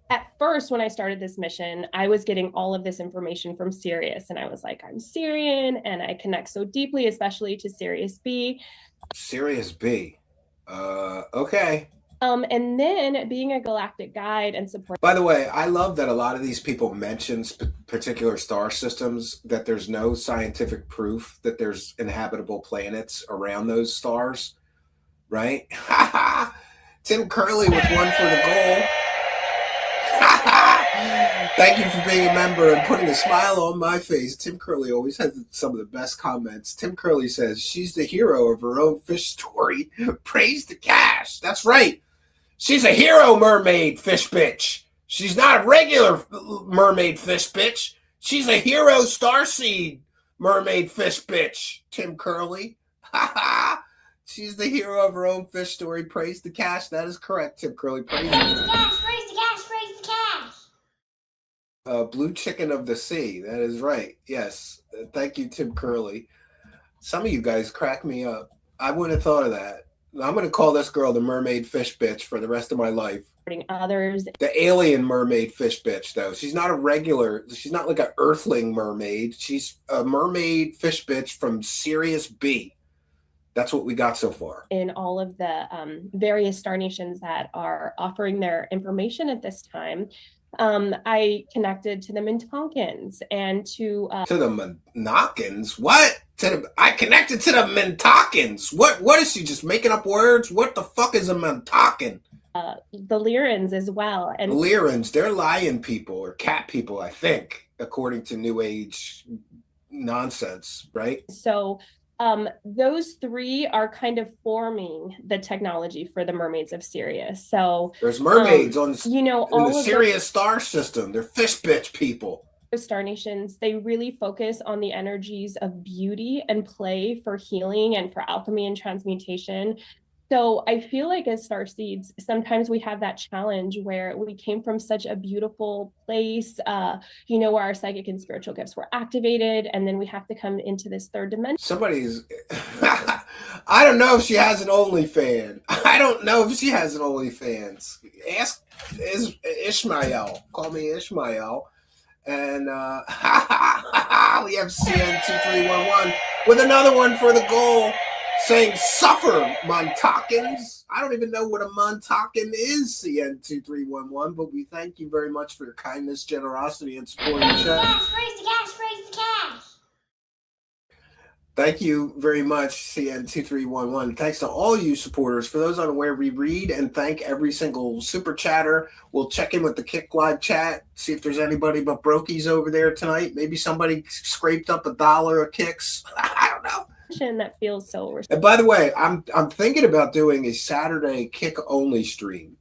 at first, when I started this mission, I was getting all of this information from Sirius, and I was like, I'm Syrian, and I connect so deeply, especially to Sirius B. Sirius B. Okay. And then being a galactic guide and support. By the way, I love that a lot of these people mention particular star systems, that there's no scientific proof that there's inhabitable planets around those stars, right? Tim Curley with one for the goal. Thank you for being a member and putting a smile on my face. Tim Curley always has some of the best comments. Tim Curley says, she's the hero of her own fish story. Praise the cash. That's right. She's a hero mermaid fish bitch. She's not a regular mermaid fish bitch. She's a hero starseed mermaid fish bitch. Tim Curley. She's the hero of her own fish story. Praise the cash. That is correct, Tim Curley. Praise the cash, praise the cash, praise the cash. Blue chicken of the sea. That is right. Yes. Thank you, Tim Curley. Some of you guys crack me up. I wouldn't have thought of that. I'm going to call this girl the mermaid fish bitch for the rest of my life. Others. The alien mermaid fish bitch, though. She's not a regular, she's not like an earthling mermaid. She's a mermaid fish bitch from Sirius B. That's what we got so far. In all of the various star nations that are offering their information at this time, I connected to the Mintonkins and to the Monakins? What? I connected to the Mintakins. What is she just making up words? What the fuck is a Mintakin? The Lyrans as well. And Lyrans, they're lion people or cat people, I think, according to New Age nonsense, right? So those three are kind of forming the technology for the mermaids of Sirius. So there's mermaids on all the Sirius star system. They're fish bitch people. Star nations, they really focus on the energies of beauty and play for healing and for alchemy and transmutation. So I feel like as starseeds, sometimes we have that challenge where we came from such a beautiful place, where our psychic and spiritual gifts were activated, and then we have to come into this third dimension. Somebody's, I don't know if she has an OnlyFans. I don't know if she has an OnlyFans. Ask Ismael. Call me Ismael. And we have CN2311 with another one for the goal, saying suffer Montakins. I don't even know what a Montakin is, CN2311, but we thank you very much for your kindness, generosity, and support of the show. Praise the cash, praise the cash. Thank you very much, CN2311. Thanks to all you supporters. For those unaware, we read and thank every single super chatter. We'll check in with the Kick Live chat, see if there's anybody but brokies over there tonight. Maybe somebody scraped up $1 of kicks. I don't know. That feels so. And by the way, I'm thinking about doing a Saturday kick only stream.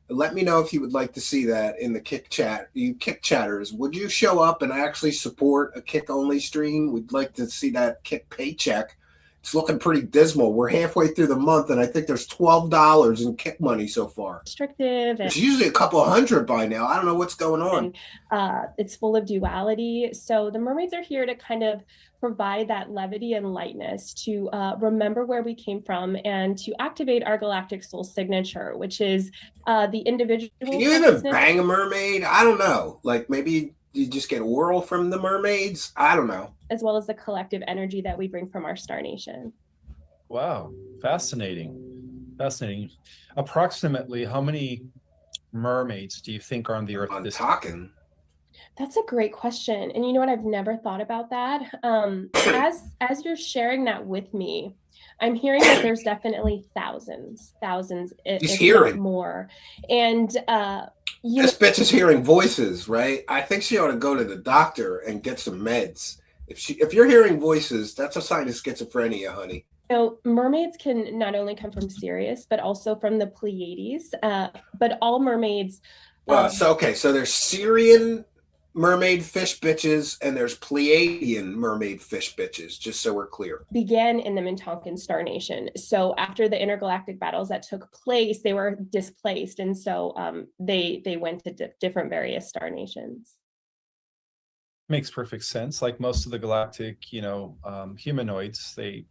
Let me know if you would like to see that in the Kick chat. You Kick chatters, would you show up and actually support a Kick only stream? We'd like to see that Kick paycheck. It's looking pretty dismal. We're halfway through the month, and I think there's $12 in Kick money so far. Restrictive. It's usually a couple hundred by now. I don't know what's going on. It's full of duality. So the mermaids are here to kind of provide that levity and lightness to remember where we came from and to activate our galactic soul signature, which is the individual. Can you even bang a mermaid? I don't know. Like maybe you just get oral from the mermaids? I don't know. As well as the collective energy that we bring from our star nation. Wow. Fascinating. Fascinating. Approximately how many mermaids do you think are on the Earth? I'm talking. That's a great question. And you know what? I've never thought about that. As you're sharing that with me, I'm hearing that there's definitely thousands, if not more. And this bitch is hearing voices, right? I think she ought to go to the doctor and get some meds. If you're hearing voices, that's a sign of schizophrenia, honey. Mermaids can not only come from Sirius, but also from the Pleiades. But all mermaids. So there's Syrian mermaid fish bitches and there's Pleiadian mermaid fish bitches, just so we're clear. Began in the Mintonkin Star Nation. So after the intergalactic battles that took place, they were displaced. And so they went to different various star nations. Makes perfect sense. Like most of the galactic, humanoids, they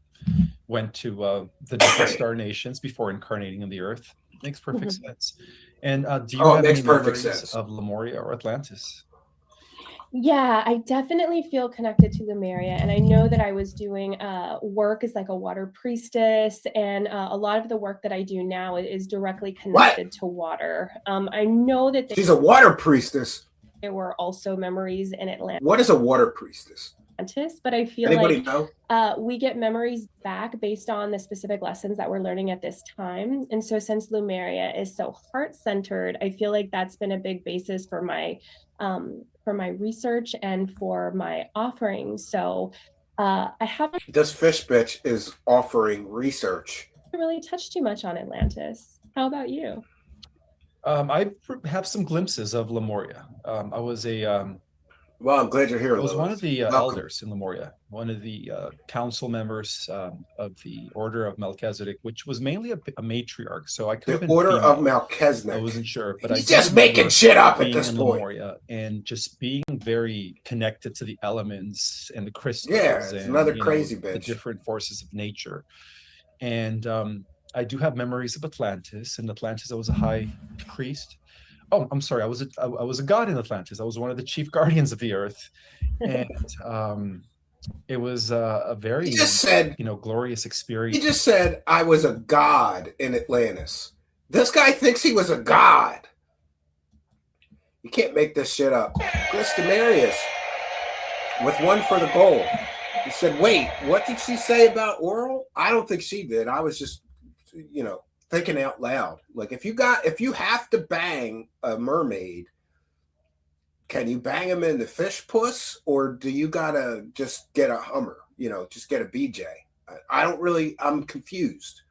went to the different star nations before incarnating in the Earth. Makes perfect sense. And do you have makes any perfect memories sense. of Lemuria or Atlantis? Yeah, I definitely feel connected to Lemuria, and I know that I was doing work as like a water priestess, and a lot of the work that I do now is directly connected to water. I know that She's a water priestess. there were also memories in Atlantis. What is a water priestess? But I feel Anybody like know? we get memories back based on the specific lessons that we're learning at this time. And so since Lemuria is so heart-centered, I feel like that's been a big basis for my research and for my offerings. So I haven't This fish bitch is offering research. really touched too much on Atlantis. How about you? I have some glimpses of Lemuria. I was Well, I'm glad you're here, I was one Lilith. of the Welcome. elders in Lemuria, one of the council members of the Order of Melchizedek, which was mainly a matriarch. So I could have The been Order of female. Melchizedek. I wasn't sure, but He's I do just making remember shit up at being this in point. Lemuria and just being very connected to the elements and the crystals. Yeah, it's and another crazy the bitch. different forces of nature. And I do have memories of Atlantis. In Atlantis, I was a high priest. Oh, I'm sorry. I was a god in Atlantis. I was one of the chief guardians of the earth, and it was a very He just said, glorious experience. He just said I was a god in Atlantis. This guy thinks he was a god. You can't make this shit up. Chris Demarius with one for the goal. He said, "Wait, what did she say about oral?" I don't think she did. I was just, thinking out loud. Like if you have to bang a mermaid, can you bang him in the fish puss, or do you gotta just get a Hummer? Just get a BJ. I'm confused.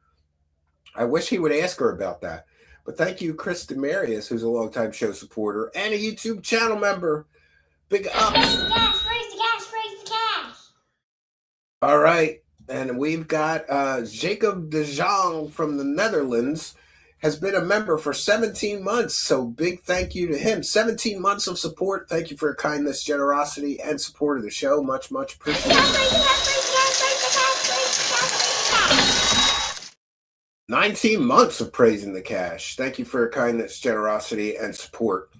I wish he would ask her about that. But thank you, Chris Demarius, who's a longtime show supporter and a YouTube channel member. Big ups. Raise the cash, raise the cash, raise the cash. All right. And we've got Jacob de Jong from the Netherlands has been a member for 17 months. So big thank you to him. 17 months of support. Thank you for your kindness, generosity, and support of the show. Much, much appreciated. 19 months of praising the cash. Thank you for your kindness, generosity, and support.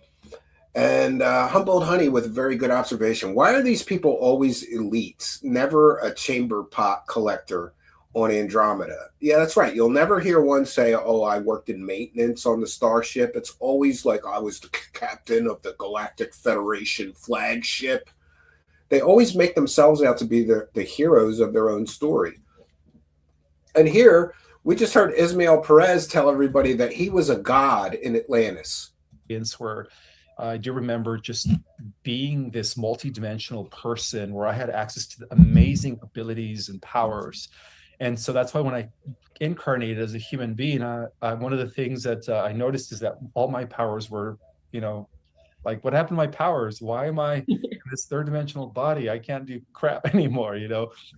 And Humboldt Honey with a very good observation. Why are these people always elites, never a chamber pot collector on Andromeda? Yeah, that's right. You'll never hear one say, "Oh, I worked in maintenance on the Starship." It's always like, "I was the captain of the Galactic Federation flagship." They always make themselves out to be the heroes of their own story. And here, we just heard Ismael Perez tell everybody that he was a god in Atlantis. Where I do remember just being this multidimensional person where I had access to amazing abilities and powers. And so that's why when I incarnated as a human being, one of the things that I noticed is that all my powers were, like, what happened to my powers? Why am I in this third dimensional body? I can't do crap anymore,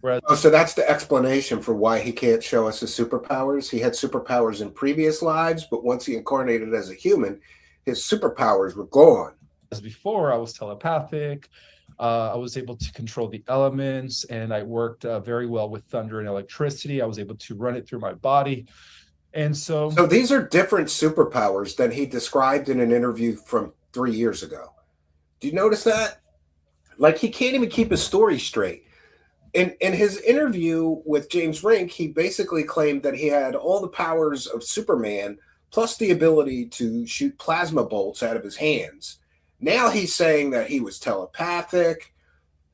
Whereas, so that's the explanation for why he can't show us his superpowers. He had superpowers in previous lives, but once he incarnated as a human, his superpowers were gone. As before, I was telepathic. I was able to control the elements, and I worked very well with thunder and electricity. I was able to run it through my body. And so these are different superpowers than he described in an interview from 3 years ago. Do you notice that? Like, he can't even keep his story straight. In his interview with James Rink, he basically claimed that he had all the powers of Superman, plus the ability to shoot plasma bolts out of his hands. Now he's saying that he was telepathic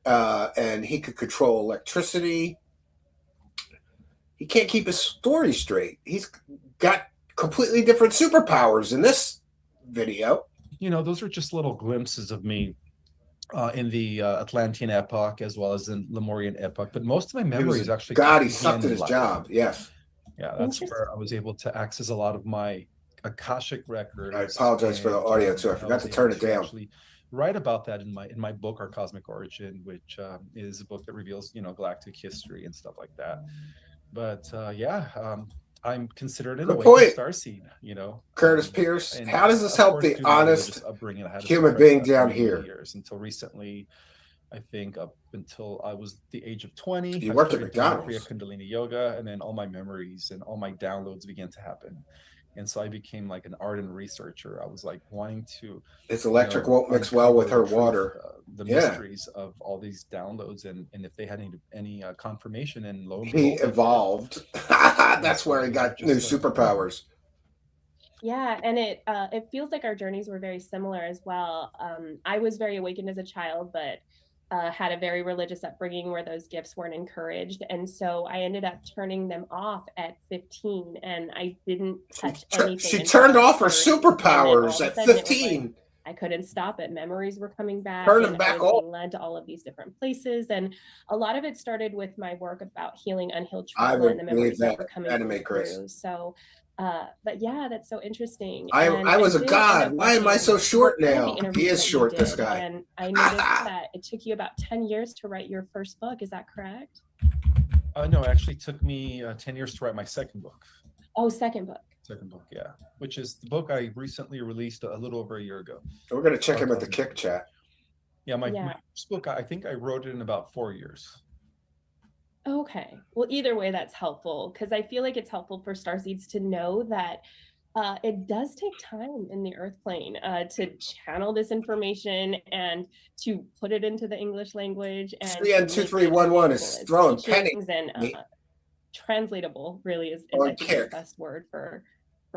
and he could control electricity. He can't keep his story straight. He's got completely different superpowers in this video. Those are just little glimpses of me in the Atlantean epoch as well as in Lemurian epoch. But most of my memory is actually God, he sucked at his job. Yes. Yeah, that's where I was able to access a lot of my Akashic records. I apologize for the audio too. I forgot to turn it down. Actually write about that in my book, Our Cosmic Origin, which is a book that reveals galactic history and stuff like that. But I'm considered an awakened starseed. Curtis Pierce. How does this help the honest human being down here? Years until recently. I think up until I was the age of 20. You worked at McDonald's. Kriya Kundalini Yoga, and then all my memories and all my downloads began to happen. And so I became like an ardent researcher. I was like wanting to, this electric won't mix well with her water. The mysteries of all these downloads, and if they had any confirmation. And lo and behold, He evolved. That's where he got new superpowers. Yeah, and it feels like our journeys were very similar as well. I was very awakened as a child, but had a very religious upbringing where those gifts weren't encouraged, and so I ended up turning them off at 15, and I didn't touch anything. She turned off her superpowers at 15. I couldn't stop it. Memories were coming back. Turn them back on. Led to all of these different places, and a lot of it started with my work about healing unhealed trauma and the memories that were coming through. So. But yeah, that's so interesting. I was a god. Why am I so short now? He is short, this guy. And I noticed that it took you about 10 years to write your first book. Is that correct? No, it actually took me 10 years to write my second book. Oh, second book. Second book, yeah. Which is the book I recently released a little over a year ago. We're going to check in with the Kick Chat. Yeah, my first book, I think I wrote it in about 4 years. Okay. Well, either way, that's helpful, because I feel like it's helpful for starseeds to know that it does take time in the earth plane to channel this information and to put it into the English language. And 3N2311 is throwing pennies. And translatable really is I think the best word for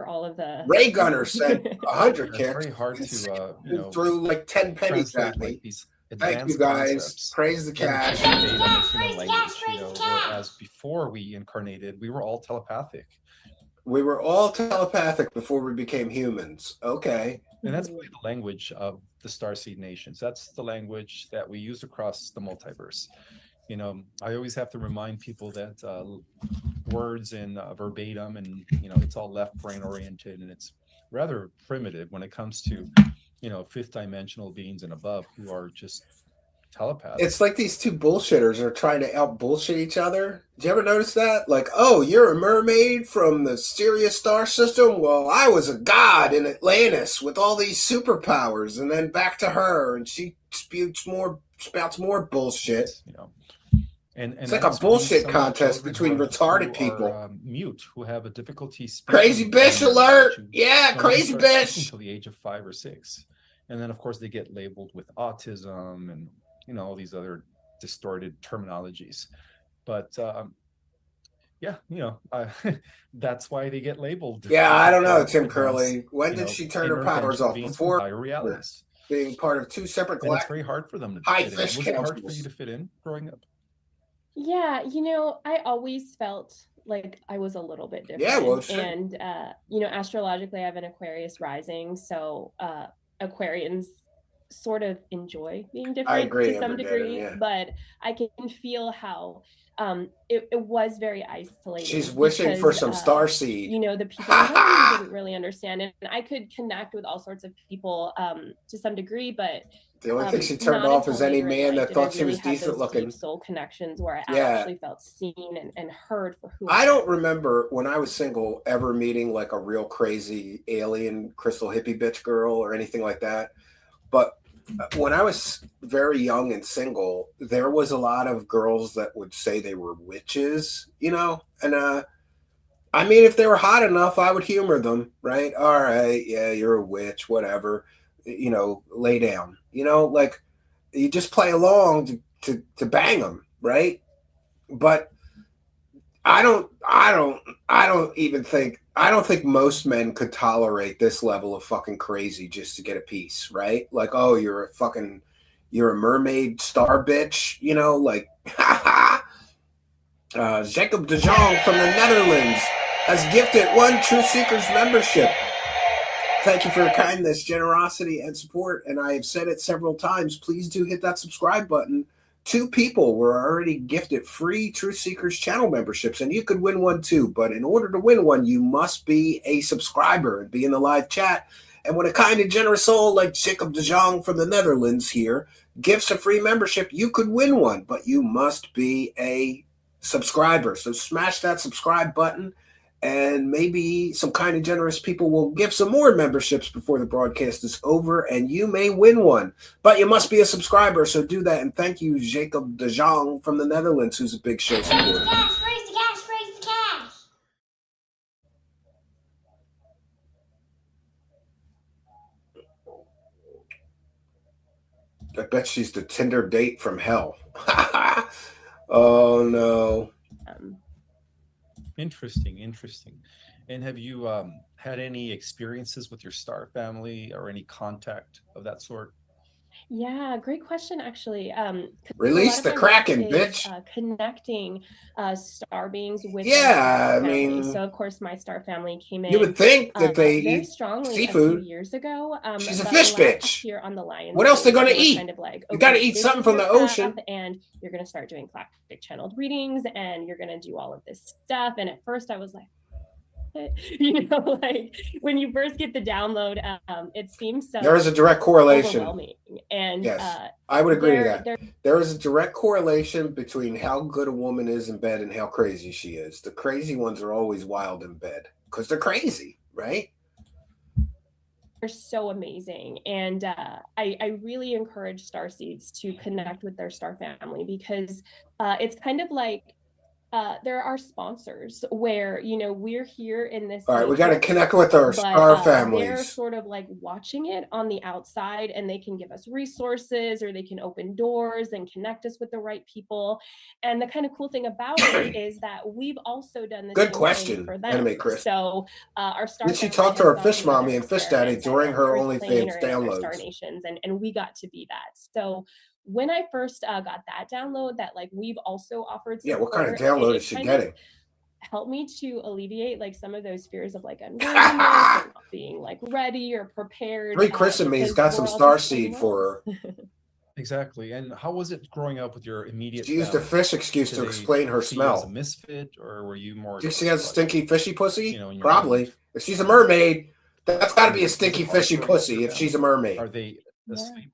all of the. Ray Gunner said 100 kicks. It's very hard to threw like 10 pennies at me. Like these thank you guys. Praise the cash. Whereas before we incarnated, we were all telepathic. We were all telepathic before we became humans. Okay. And that's really the language of the Starseed Nations. That's the language that we use across the multiverse. You know, I always have to remind people that words in verbatim and, it's all left brain oriented, and it's rather primitive when it comes to fifth dimensional beings and above who are just telepaths. It's like these two bullshitters are trying to out bullshit each other. Did you ever notice that? Like, oh, you're a mermaid from the Sirius star system? Well, I was a god in Atlantis with all these superpowers, and then back to her, and she spouts more bullshit. And it's like a bullshit contest between retarded people. Are, mute, who have a difficulty speaking. Crazy bitch alert! Yeah, crazy bitch! Until the age of 5 or 6. And then, of course, they get labeled with autism and, all these other distorted terminologies. But, that's why they get labeled. Yeah, I don't know, Tim Curley. When did she turn her powers off? Before higher realities. Being part of two separate galactic. It's very hard for them to fit in. Was it hard for you to fit in growing up? Yeah, I always felt like I was a little bit different. Yeah, well, sure. And astrologically, I have an Aquarius rising, so Aquarians sort of enjoy being different to some degree, but I can feel how it was very isolating. She's wishing for some starseed. The people didn't really understand it, and I could connect with all sorts of people to some degree, but the only thing she turned off is any man that thought she was decent looking. Soul connections where I actually felt seen and heard for who I don't remember when I was single ever meeting like a real crazy alien crystal hippie bitch girl or anything like that. But when I was very young and single, there was a lot of girls that would say they were witches, and I mean, if they were hot enough, I would humor them, right? All right, yeah, you're a witch, whatever. Lay down. Like you just play along to bang them, right? But I don't think most men could tolerate this level of fucking crazy just to get a piece, right? Like, oh, you're a mermaid star bitch, like Jacob de Jong from the Netherlands has gifted 1 True Seekers membership. Thank you for your kindness, generosity, and support. And I have said it several times. Please do hit that subscribe button. 2 people were already gifted free True Seekers channel memberships, and you could win one too. But in order to win one, you must be a subscriber and be in the live chat. And when a kind and generous soul like Jacob de Jong from the Netherlands here gifts a free membership, you could win one, but you must be a subscriber. So smash that subscribe button. And maybe some kind and generous people will give some more memberships before the broadcast is over, and you may win one. But you must be a subscriber, so do that. And thank you, Jacob de Jong from the Netherlands, who's a big show supporter. Raise the cash, raise the cash, raise the cash. I bet she's the Tinder date from hell. Oh no. Interesting. And have you had any experiences with your star family or any contact of that sort? Yeah, great question, actually. Release the Kraken, bitch. Connecting star beings with Yeah, their I family. mean, So, of course, my star family came in. You would think that they very eat strongly seafood. a few years ago. She's a but fish last bitch. year on the Lions What else they Day, gonna were eat? Kind of like, You got to eat this something is from your the ocean. path, and you're going to start doing galactic channeled readings, and you're going to do all of this stuff. And at first, I was like, like when you first get the download, it seems so. There is a direct correlation. Overwhelming. And yes, I would agree to that. There is a direct correlation between how good a woman is in bed and how crazy she is. The crazy ones are always wild in bed because they're crazy, right? They're so amazing. And I really encourage starseeds to connect with their star family, because it's kind of like there are sponsors where, we're here in this. All right, we got to connect with our star families. They're sort of like watching it on the outside, and they can give us resources, or they can open doors and connect us with the right people. And the kind of cool thing about it is that we've also done this. Good question, for them. Anime Chris. So our star. Did she talk to her fish mommy and fish daddy during her OnlyFans downloads? Star Nations, and we got to be that. So when I first got that download, that like we've also offered support, what kind of download is she getting? Helped me to alleviate like some of those fears of like unworthiness, or not being like ready or prepared. Chris and me's got some starseed for her. Exactly. And how was it growing up with your immediate? She used a fish excuse to explain her smell. As a misfit, or were you more? Did she have a stinky fishy pussy? Probably. Mind. If she's a mermaid, that's got to be a stinky fishy pussy. If she's a mermaid, are they asleep?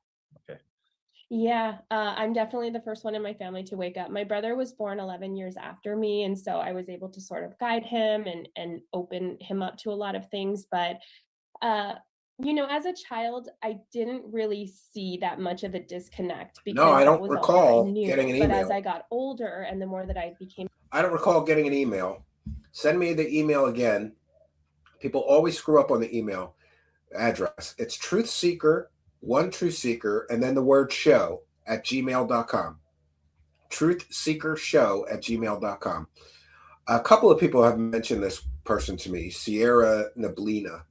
Yeah, I'm definitely the first one in my family to wake up. My brother was born 11 years after me, and so I was able to sort of guide him and open him up to a lot of things. But, as a child, I didn't really see that much of a disconnect. Because I don't recall getting an email. But as I got older, and the more that I became... I don't recall getting an email. Send me the email again. People always screw up on the email address. It's truthseeker, one truth seeker, and then the word show at gmail.com. truthseekershow@gmail.com. A couple of people have mentioned this person to me, Sierra Neblina,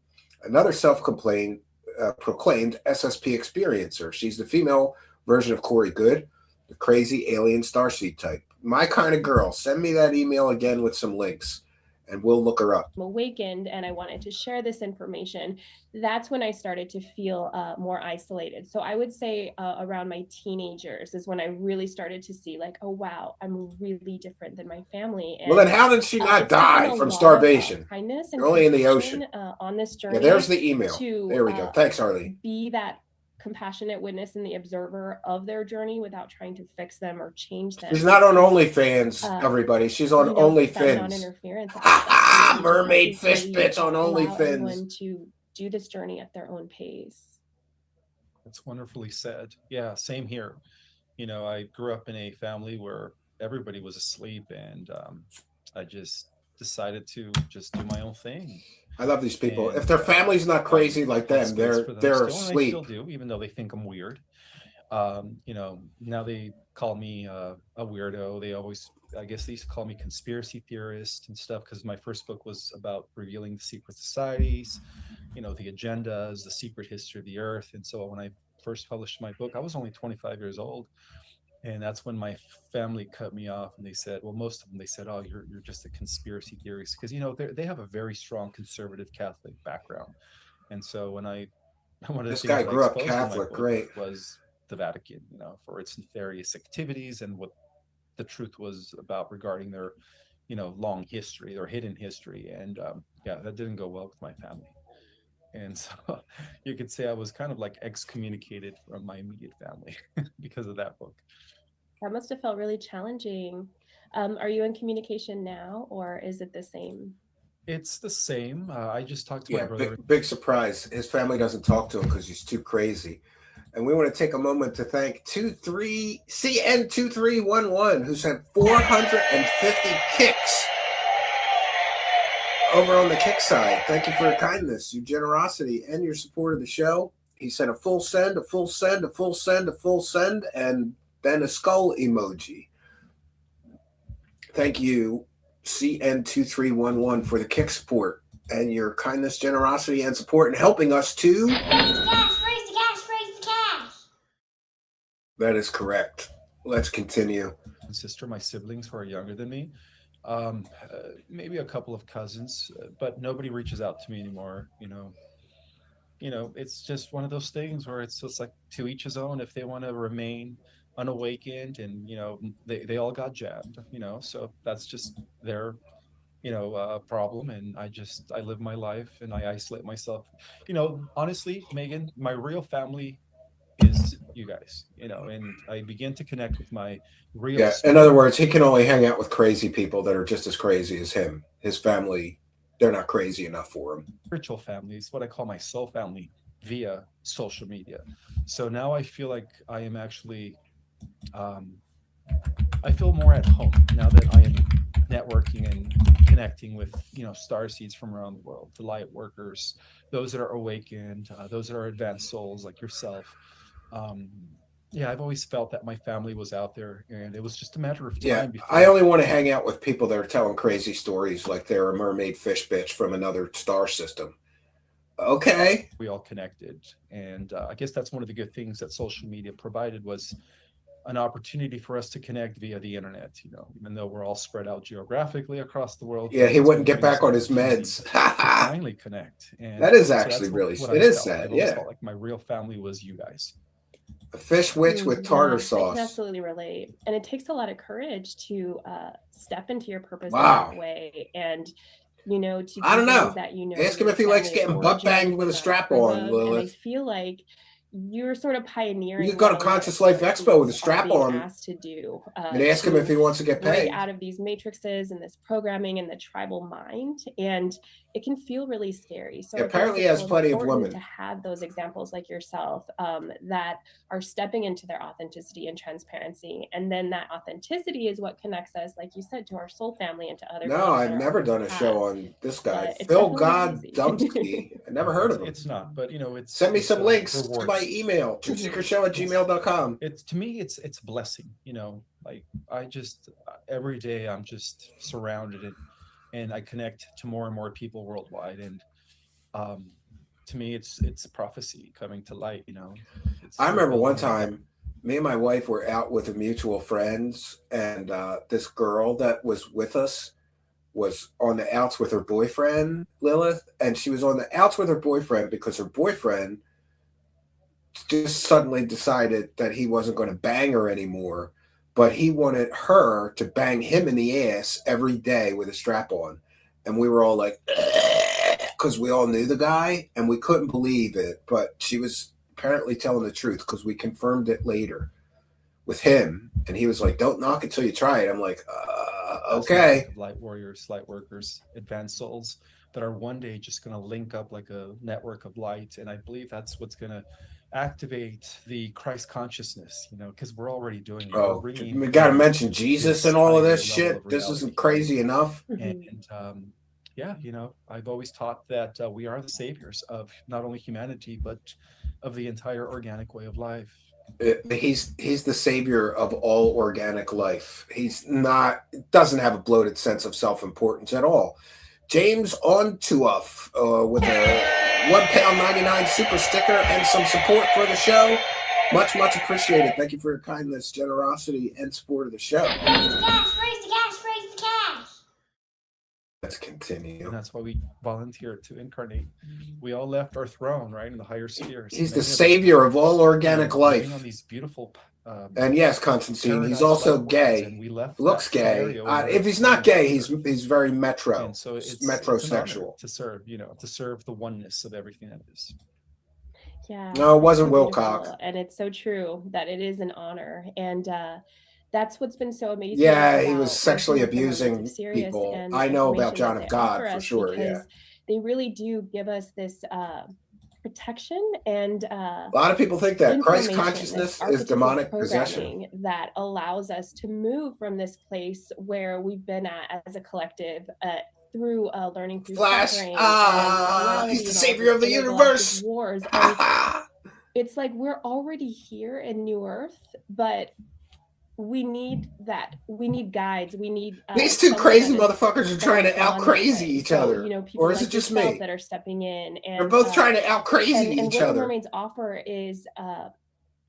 another self-proclaimed SSP experiencer. She's the female version of Corey Good, the crazy alien starseed type. My kind of girl. Send me that email again with some links, and we'll look her up. Awakened, and I wanted to share this information. That's when I started to feel more isolated. So I would say around my teenagers is when I really started to see like, oh wow, I'm really different than my family. And, well, then how did she not die from starvation? Kindness and only in the ocean on this journey. Yeah, there's the email. There we go. Thanks, Arlene. Be that compassionate witness and the observer of their journey without trying to fix them or change them. She's not on OnlyFans, everybody. She's on OnlyFans. Non-interference. Mermaid fish bitch on OnlyFans. To do this journey at their own pace. That's wonderfully said. Yeah, same here. I grew up in a family where everybody was asleep, and I just decided to just do my own thing. I love these people. If their family's not crazy like them, they're asleep. I still do, even though they think I'm weird. Now they call me a weirdo. I guess they used to call me conspiracy theorist and stuff, because my first book was about revealing the secret societies, the agendas, the secret history of the earth. And so when I first published my book, I was only 25 years old. And that's when my family cut me off, and they said, well, most of them, they said, oh, you're just a conspiracy theorist, because they have a very strong conservative Catholic background. And so when this guy grew up Catholic, great, was the Vatican, for its nefarious activities and what the truth was about regarding their, long history, their hidden history. And that didn't go well with my family. And so you could say I was kind of like excommunicated from my immediate family because of that book. That must have felt really challenging. Are you in communication now, or is it the same? It's the same. I just talked to my brother. Big surprise. His family doesn't talk to him because he's too crazy. And we want to take a moment to thank CN2311, who sent 450 kicks over on the kick side. Thank you for your kindness, your generosity, and your support of the show. He sent a full send, a full send, a full send, a full send, and then a skull emoji. Thank you, CN2311, for the kick support and your kindness, generosity, and support in helping us to... Raise the cash, raise the cash, raise the cash. That is correct. Let's continue. Sister, my siblings who are younger than me, maybe a couple of cousins, but nobody reaches out to me anymore. It's just one of those things where it's just like to each his own. If they want to remain unawakened, and they all got jabbed, so that's just their problem, and I live my life and I isolate myself. Honestly, Megan, my real family is you guys, and I begin to connect with my real... Yeah, in other words, he can only hang out with crazy people that are just as crazy as him. His family, they're not crazy enough for him. Spiritual family is what I call my soul family via social media. So now I feel like I am actually I feel more at home now that I am networking and connecting with star seeds from around the world, the light workers, those that are awakened, those that are advanced souls like yourself. I've always felt that my family was out there, and it was just a matter of time. Before I only want to hang out with people that are telling crazy stories like they're a mermaid fish bitch from another star system. Okay. We all connected, and I guess that's one of the good things that social media provided, was an opportunity for us to connect via the internet, even though we're all spread out geographically across the world. Yeah, he wouldn't get back on his meds. Finally connect. And that is actually really, it is sad. I felt like my real family was you guys. A fish witch with tartar sauce. I can absolutely relate. And it takes a lot of courage to step into your purpose in Wow. that way. And, to do I don't know. That, Ask him if he likes getting butt banged with a strap on, Lilith. And I feel like you're sort of pioneering. You could go to Conscious Life Expo with a strap on asked to do, and ask him if he wants to get paid. Out of these matrixes and this programming and the tribal mind, and it can feel really scary. So apparently he has plenty of women to have those examples like yourself that are stepping into their authenticity and transparency, and then that authenticity is what connects us, like you said, to our soul family and to other. No, I've never done a show on this guy, Phil God Dumpsky. I never heard of him. It's not, but it's. Send me some links to my email, truthseekershow@gmail.com. To me, it's a blessing. Like I just every day I'm just surrounded and I connect to more and more people worldwide, and to me it's prophecy coming to light. I remember one time me and my wife were out with a mutual friends, and this girl that was with us was on the outs with her boyfriend, Lilith, and she was on the outs with her boyfriend because her boyfriend just suddenly decided that he wasn't going to bang her anymore, but he wanted her to bang him in the ass every day with a strap on. And we were all like, because we all knew the guy and we couldn't believe it, but she was apparently telling the truth because we confirmed it later with him. And he was like, don't knock it till you try it. I'm like, okay. Light warriors, light workers, advanced souls that are one day just going to link up like a network of light. And I believe that's what's going to activate the Christ consciousness, because we're already doing it. Oh, we got to mention Jesus and all of this shit. This isn't crazy enough. And I've always taught that we are the saviors of not only humanity, but of the entire organic way of life. He's the savior of all organic life. He's not, doesn't have a bloated sense of self-importance at all. James Ontuoff with a £1.99 super sticker and some support for the show. Much appreciated. Thank you for your kindness, generosity, and support of the show. Raise the cash, raise the cash, raise the cash. Let's continue. And that's why we volunteered to incarnate. We all left our throne, right, in the higher spheres. He's the savior of all organic life. On these beautiful and yes, Constantine, he's also gay. Looks gay. If he's not gay, he's very metro. And so it's metrosexual. To serve the oneness of everything that is. Yeah. No, it wasn't Wilcox. And it's so true that it is an honor. And that's what's been so amazing. Yeah, he was sexually abusing people. I know about John of God for sure. Yeah. They really do give us this protection, and a lot of people think that Christ consciousness is demonic possession that allows us to move from this place where we've been at as a collective through learning through Flash. suffering, He's the savior of the universe. Wars. it's like we're already here in New Earth, but we need guides. We need these two crazy motherfuckers are trying to out crazy each other. You know, people or is like it just yourself me that are stepping in, and they're both trying to out crazy and each what other. the mermaids offer is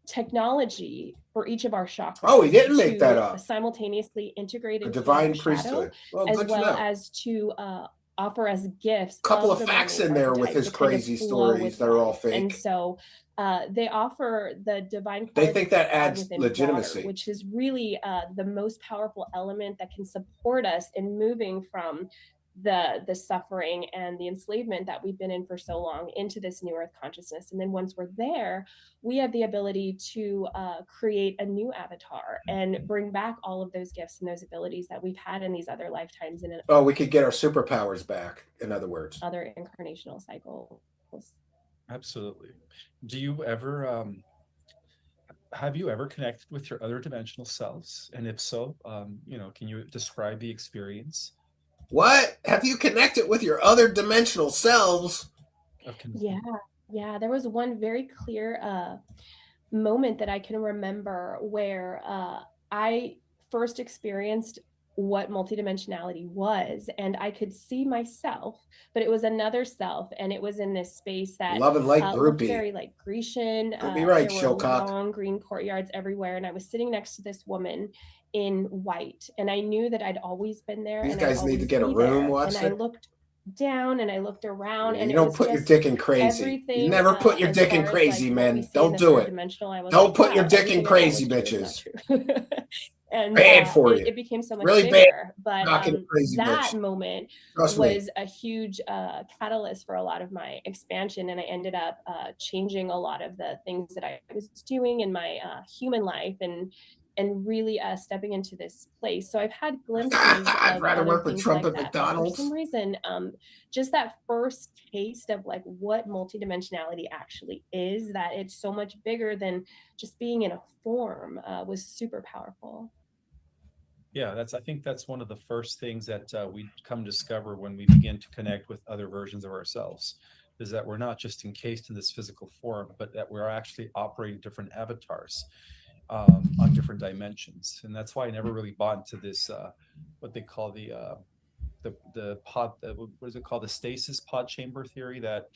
technology for each of our chakras. Oh, he didn't make that up. Simultaneously integrate into divine priesthood, as well as to offer us gifts. A couple of facts in there with his crazy stories that are all fake. And so they offer the divine. They think that adds legitimacy, water, which is really the most powerful element that can support us in moving from the suffering and the enslavement that we've been in for so long into this new earth consciousness. And then once we're there, we have the ability to create a new avatar and bring back all of those gifts and those abilities that we've had in these other lifetimes. We could get our superpowers back, in other words. Other incarnational cycles. Absolutely. Do you ever have you ever connected with your other dimensional selves? And if so, you know, can you describe the experience? What? Have you connected with your other dimensional selves? Yeah. There was one very clear moment that I can remember where I first experienced what multidimensionality was, and I could see myself, but it was another self, and it was in this space that love and light looked very like Grecian. Right, there were long green courtyards everywhere, and I was sitting next to this woman in white, and I knew that I'd always been there. These guys need to get a room. And I looked down and I looked around, and you don't put your dick in crazy. You never put your dick in crazy, man. Don't do it. Don't put your dick in crazy, bitches. And bad for you. It became so much really bigger. Bad. But crazy that bitch. moment was a huge catalyst for a lot of my expansion, and I ended up changing a lot of the things that I was doing in my human life, and really stepping into this place. So I've had glimpses. I'd rather work with Trump at McDonald's. For some reason, just that first taste of like what multidimensionality actually is, that it's so much bigger than just being in a form, was super powerful. Yeah, I think that's one of the first things that we come discover when we begin to connect with other versions of ourselves, is that we're not just encased in this physical form, but that we're actually operating different avatars on different dimensions. And that's why I never really bought into this what they call the pod, what is it called, the stasis pod chamber theory, that,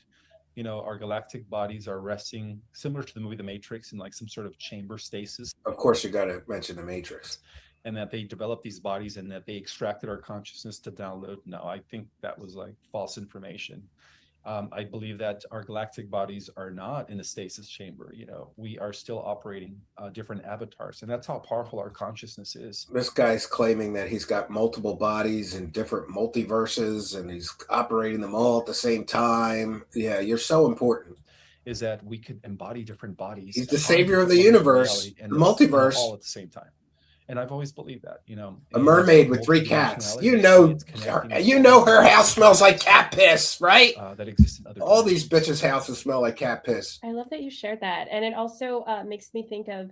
you know, our galactic bodies are resting similar to the movie The Matrix in like some sort of chamber stasis. Of course you got to mention The Matrix. And that they developed these bodies and that they extracted our consciousness to download. No, I think that was like false information. I believe that our galactic bodies are not in a stasis chamber. You know, we are still operating different avatars, and that's how powerful our consciousness is. This guy's claiming that he's got multiple bodies in different multiverses, and he's operating them all at the same time. Yeah, you're so important. Is that we could embody different bodies. He's the savior of the universe, and the multiverse, all at the same time. And I've always believed that, you know. A mermaid with 3 cats. You know her house smells like cat piss, right? That exists in other all these bitches' houses smell like cat piss. I love that you shared that. And it also makes me think of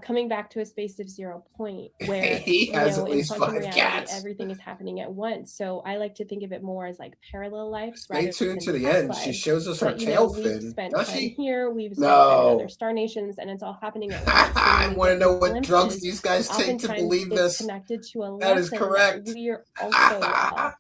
coming back to a space of 0 point, where he has at least 5 reality, cats. Everything is happening at once. So I like to think of it more as like parallel lives. Stay tuned to the end. She shows us her tail fin. Does she? Here, we've spent time in other star nations, and it's all happening at once. I want to know what drugs these guys take to believe this. Connected to a lesson that is correct. That we are also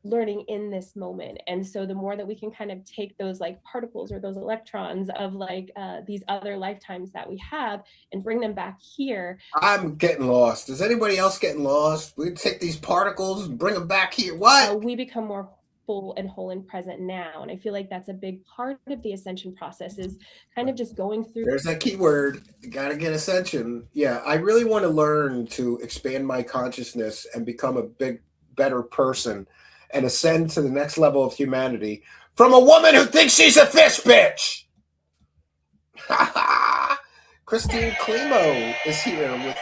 learning in this moment. And so the more that we can kind of take those like particles or those electrons of like these other lifetimes that we have and bring them back here. I'm getting lost. Is anybody else getting lost? We take these particles and bring them back here. What? We become more full and whole and present now. And I feel like that's a big part of the ascension process, is kind of just going through. There's that key word. You got to get ascension. Yeah, I really want to learn to expand my consciousness and become a better person and ascend to the next level of humanity from a woman who thinks she's a fish bitch. Christine Klimo is here with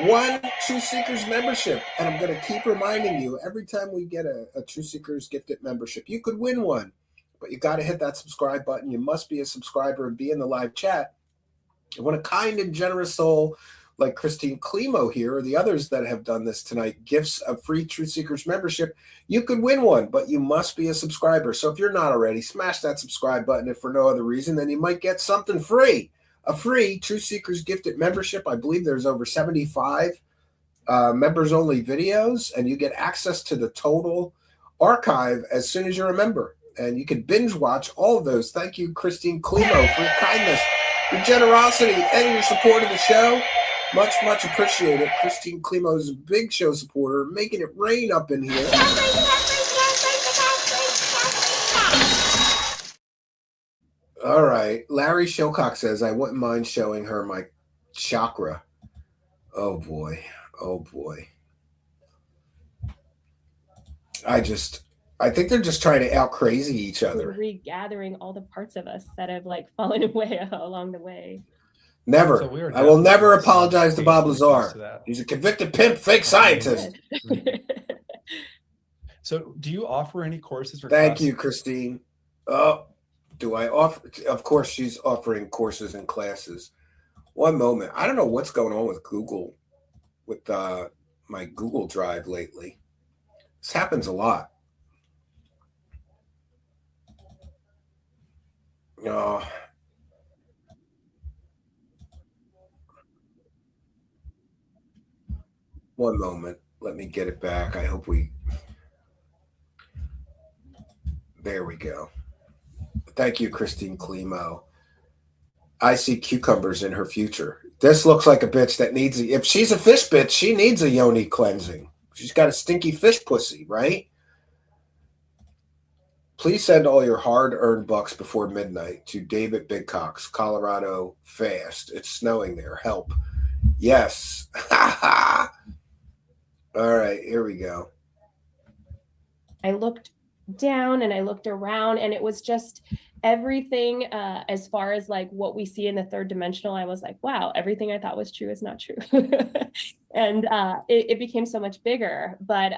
1 True Seekers membership, and I'm going to keep reminding you every time we get a True Seekers gifted membership, you could win one, but you got to hit that subscribe button. You must be a subscriber and be in the live chat. And when a kind and generous soul like Christine Klimo here, or the others that have done this tonight, gifts of free Truth Seekers membership, you could win one, but you must be a subscriber. So if you're not already, smash that subscribe button. If for no other reason, then you might get something free. A free Truth Seekers gifted membership. I believe there's over 75 members-only videos, and you get access to the total archive as soon as you're a member. And you can binge watch all of those. Thank you, Christine Klimo, for your kindness, your generosity, and your support of the show. Much, much appreciated. Christine Klimo is a big show supporter, making it rain up in here. All right. Larry Shilcock says, I wouldn't mind showing her my chakra. Oh, boy. Oh, boy. I think they're just trying to out crazy each other. Regathering all the parts of us that have like fallen away along the way. Never. So I will never apologize to Bob Lazar. He's a convicted pimp, fake scientist. So do you offer any courses or Thank classes? you, Christine. Oh, do I offer? Of course, she's offering courses and classes. One moment. I don't know what's going on with Google, with my Google Drive lately. This happens a lot. One moment. Let me get it back. I hope there we go. Thank you, Christine Klimo. I see cucumbers in her future. This looks like a bitch that needs, if she's a fish bitch, she needs a yoni cleansing. She's got a stinky fish pussy, right? Please send all your hard-earned bucks before midnight to David Bigcox, Colorado, fast. It's snowing there. Help. Yes. All right, here we go. I looked down and I looked around, and it was just everything as far as like what we see in the third dimensional. I was like, wow, everything I thought was true is not true. And it became so much bigger. But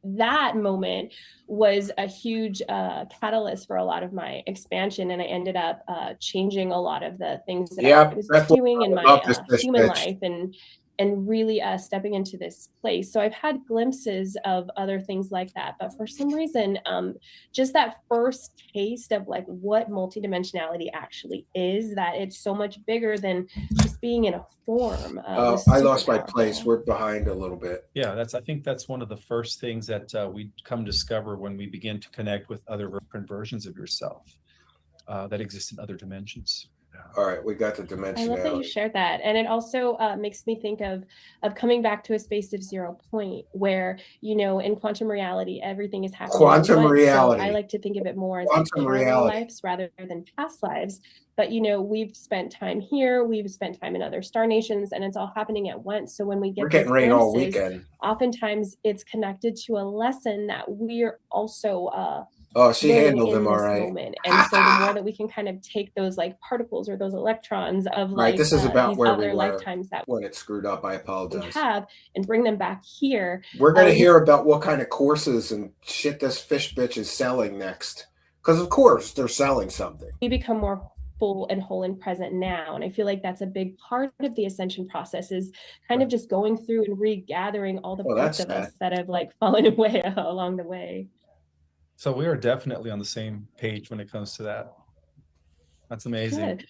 that moment was a huge catalyst for a lot of my expansion, and I ended up changing a lot of the things that I was doing in my human life, and really stepping into this place. So I've had glimpses of other things like that, but for some reason, just that first taste of like what multidimensionality actually is, that it's so much bigger than just being in a form. I lost my place. We're behind a little bit. Yeah, I think that's one of the first things that we come discover when we begin to connect with other different versions of yourself that exist in other dimensions. All right, we got the dimensionality. I love that you shared that. And it also makes me think of coming back to a space of 0 point where, you know, in quantum reality, everything is happening. Quantum reality. So I like to think of it more as like parallel lives rather than past lives. But, you know, we've spent time here, we've spent time in other star nations, and it's all happening at once. So when we're getting rain all weekend, oftentimes it's connected to a lesson that we're also she handled them all right. Moment. And so the more that we can kind of take those like particles or those electrons of like this is about these where other we were lifetimes that when it screwed up. I apologize. We have, and bring them back here. We're going to hear about what kind of courses and shit this fish bitch is selling next, because of course they're selling something. We become more full and whole and present now, and I feel like that's a big part of the ascension process, is kind of just going through and regathering all the parts of us that have like fallen away along the way. So we are definitely on the same page when it comes to that. That's amazing.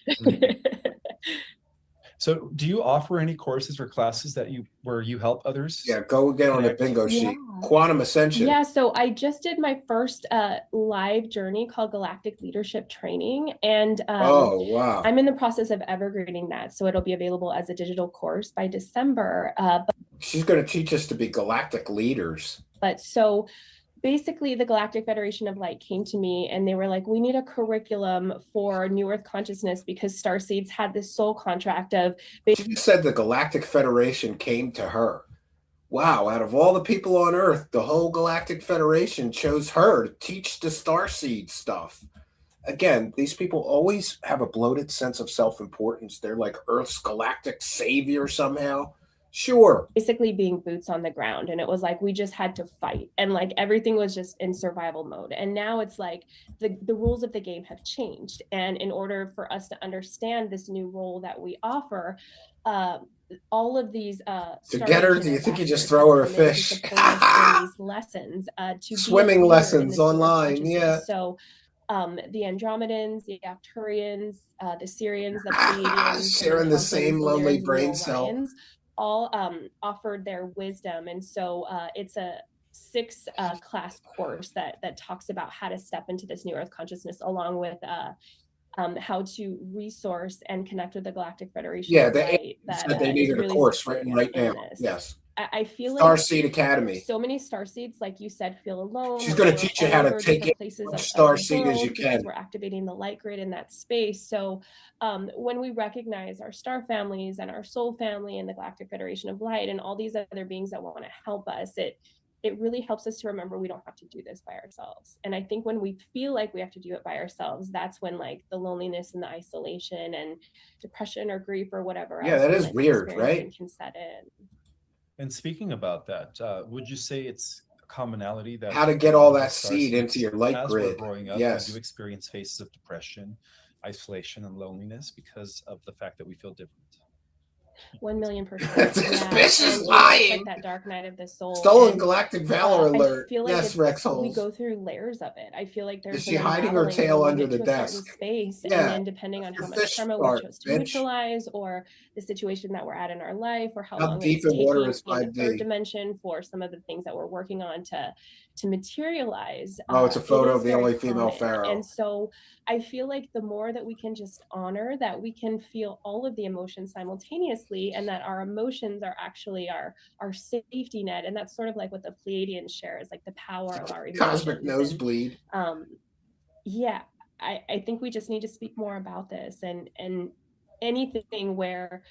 So do you offer any courses or classes where you help others? Yeah, go down on the bingo sheet. Quantum Ascension. Yeah, so I just did my first live journey called Galactic Leadership Training. And oh, wow. I'm in the process of evergreening that. So it'll be available as a digital course by December. She's going to teach us to be galactic leaders. But so basically the Galactic Federation of Light came to me and they were like, we need a curriculum for New Earth consciousness, because Starseeds had this soul contract of... She just said the Galactic Federation came to her. Wow, out of all the people on Earth, the whole Galactic Federation chose her to teach the Starseed stuff. Again, these people always have a bloated sense of self-importance. They're like Earth's galactic savior somehow. Sure. Basically being boots on the ground. And it was like we just had to fight. And like everything was just in survival mode. And now it's like the rules of the game have changed. And in order for us to understand this new role that we offer, all of these to get her, do you think you just throw her a fish? These lessons to swimming lessons online. Yeah. So the Andromedans, the Arcturians, the Syrians, the Pleiadians, sharing the same lonely brain cell, all offered their wisdom. And so it's a 6 class course that talks about how to step into this new Earth consciousness, along with how to resource and connect with the Galactic Federation. Yeah, they said they needed a course right now. Yes. I feel like Starseed Academy. So many starseeds, like you said, feel alone. She's going to teach you how to take it as starseed as you can. We're activating the light grid in that space. So when we recognize our star families and our soul family and the Galactic Federation of Light and all these other beings that want to help us, it really helps us to remember we don't have to do this by ourselves. And I think when we feel like we have to do it by ourselves, that's when like the loneliness and the isolation and depression or grief or whatever. Yeah, that is weird, right? Can set in. And speaking about that, would you say it's a commonality that how to get all that seed into your light grid? Growing up, yes, we do experience phases of depression, isolation, and loneliness because of the fact that we feel different. 1,000,000%. This bitch is lying. Like that dark night of the soul. Stolen galactic valor alert. I feel like yes, Rex Holes. We go through layers of it. I feel like there's. Is she hiding her tail under the desk? Space, yeah. And then depending on how much karma we chose to neutralize, or the situation that we're at in our life, or how long deep in water is 5D. Third dimension for some of the things that we're working on to materialize. Oh, it's a photo of the only female pharaoh. And so I feel like the more that we can just honor that we can feel all of the emotions simultaneously, and that our emotions are actually our safety net. And that's sort of like what the Pleiadians share, is like the power of our emotions. Cosmic nosebleed. Yeah, I think we just need to speak more about this, and anything where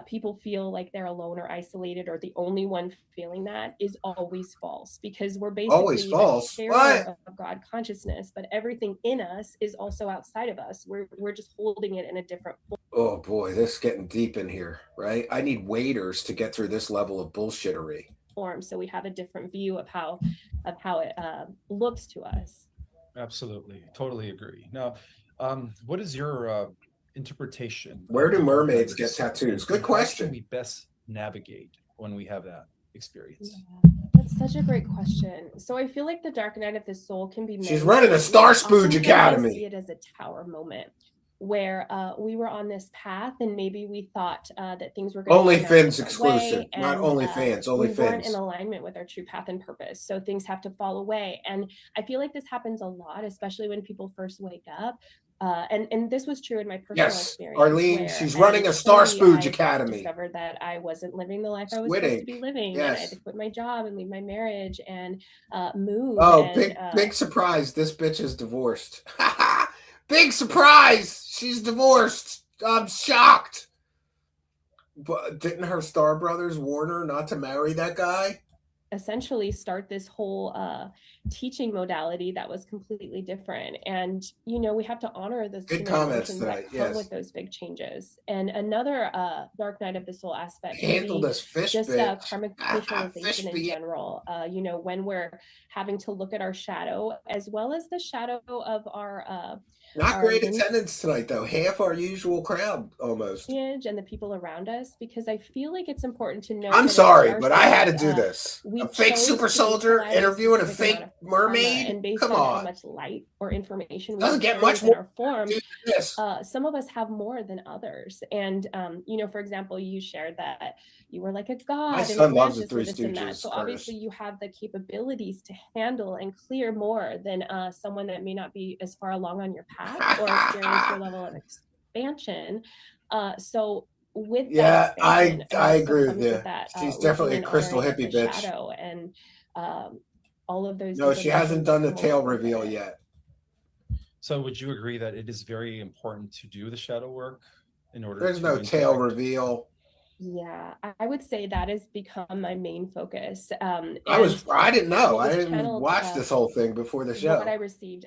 people feel like they're alone or isolated or the only one feeling that is always false, because we're basically always false. What? Of God consciousness, but everything in us is also outside of us. We're just holding it in a different form. Oh boy, this is getting deep in here, right? I need waders to get through this level of bullshittery. So we have a different view of how it looks to us. Absolutely, totally agree. Now, what is your interpretation? Where do mermaids get tattoos? Good question. How can we best navigate when we have that experience? Yeah, that's such a great question. So I feel like the dark night of the soul can be. She's running a Star Spooge Academy. I see it as a tower moment, where we were on this path, and maybe we thought that things were going only Fins exclusive, not only fans, only Fins. We weren't in alignment with our true path and purpose, so things have to fall away. And I feel like this happens a lot, especially when people first wake up. And this was true in my personal experience. Arlene, she's running a Star Spooge Academy. Discovered that I wasn't living the life I was supposed to be living. Yes. And I had to quit my job and leave my marriage and move. Oh, and, big surprise! This bitch is divorced. Big surprise! She's divorced. I'm shocked. But didn't her star brothers warn her not to marry that guy? Essentially start this whole teaching modality that was completely different. And we have to honor those good comments that come with those big changes. And another dark night of the soul aspect, handle this fish just bitch. Karmic neutralization in general. When we're having to look at our shadow, as well as the shadow of our not great attendance tonight, though. Half our usual crowd, almost. And the people around us, because I feel like it's important to know. I'm sorry, but I had to do this. A fake super soldier interviewing a fake mermaid. And based Come on on. how much light or information doesn't get much in more our form, this. some of us have more than others. And for example, you shared that you were like a god. My son loves the Three Stooges. Stooges. So obviously, you have the capabilities to handle and clear more than someone that may not be as far along on your path or experience your level of expansion. So with that, I agree with you. She's definitely a crystal hippie bitch. Shadow and all of those. No, she hasn't done the tail reveal yet. So would you agree that it is very important to do the shadow work in order? There's no tail reveal. Yeah, I would say that has become my main focus. I didn't know. I didn't watch this whole thing before the show. What I received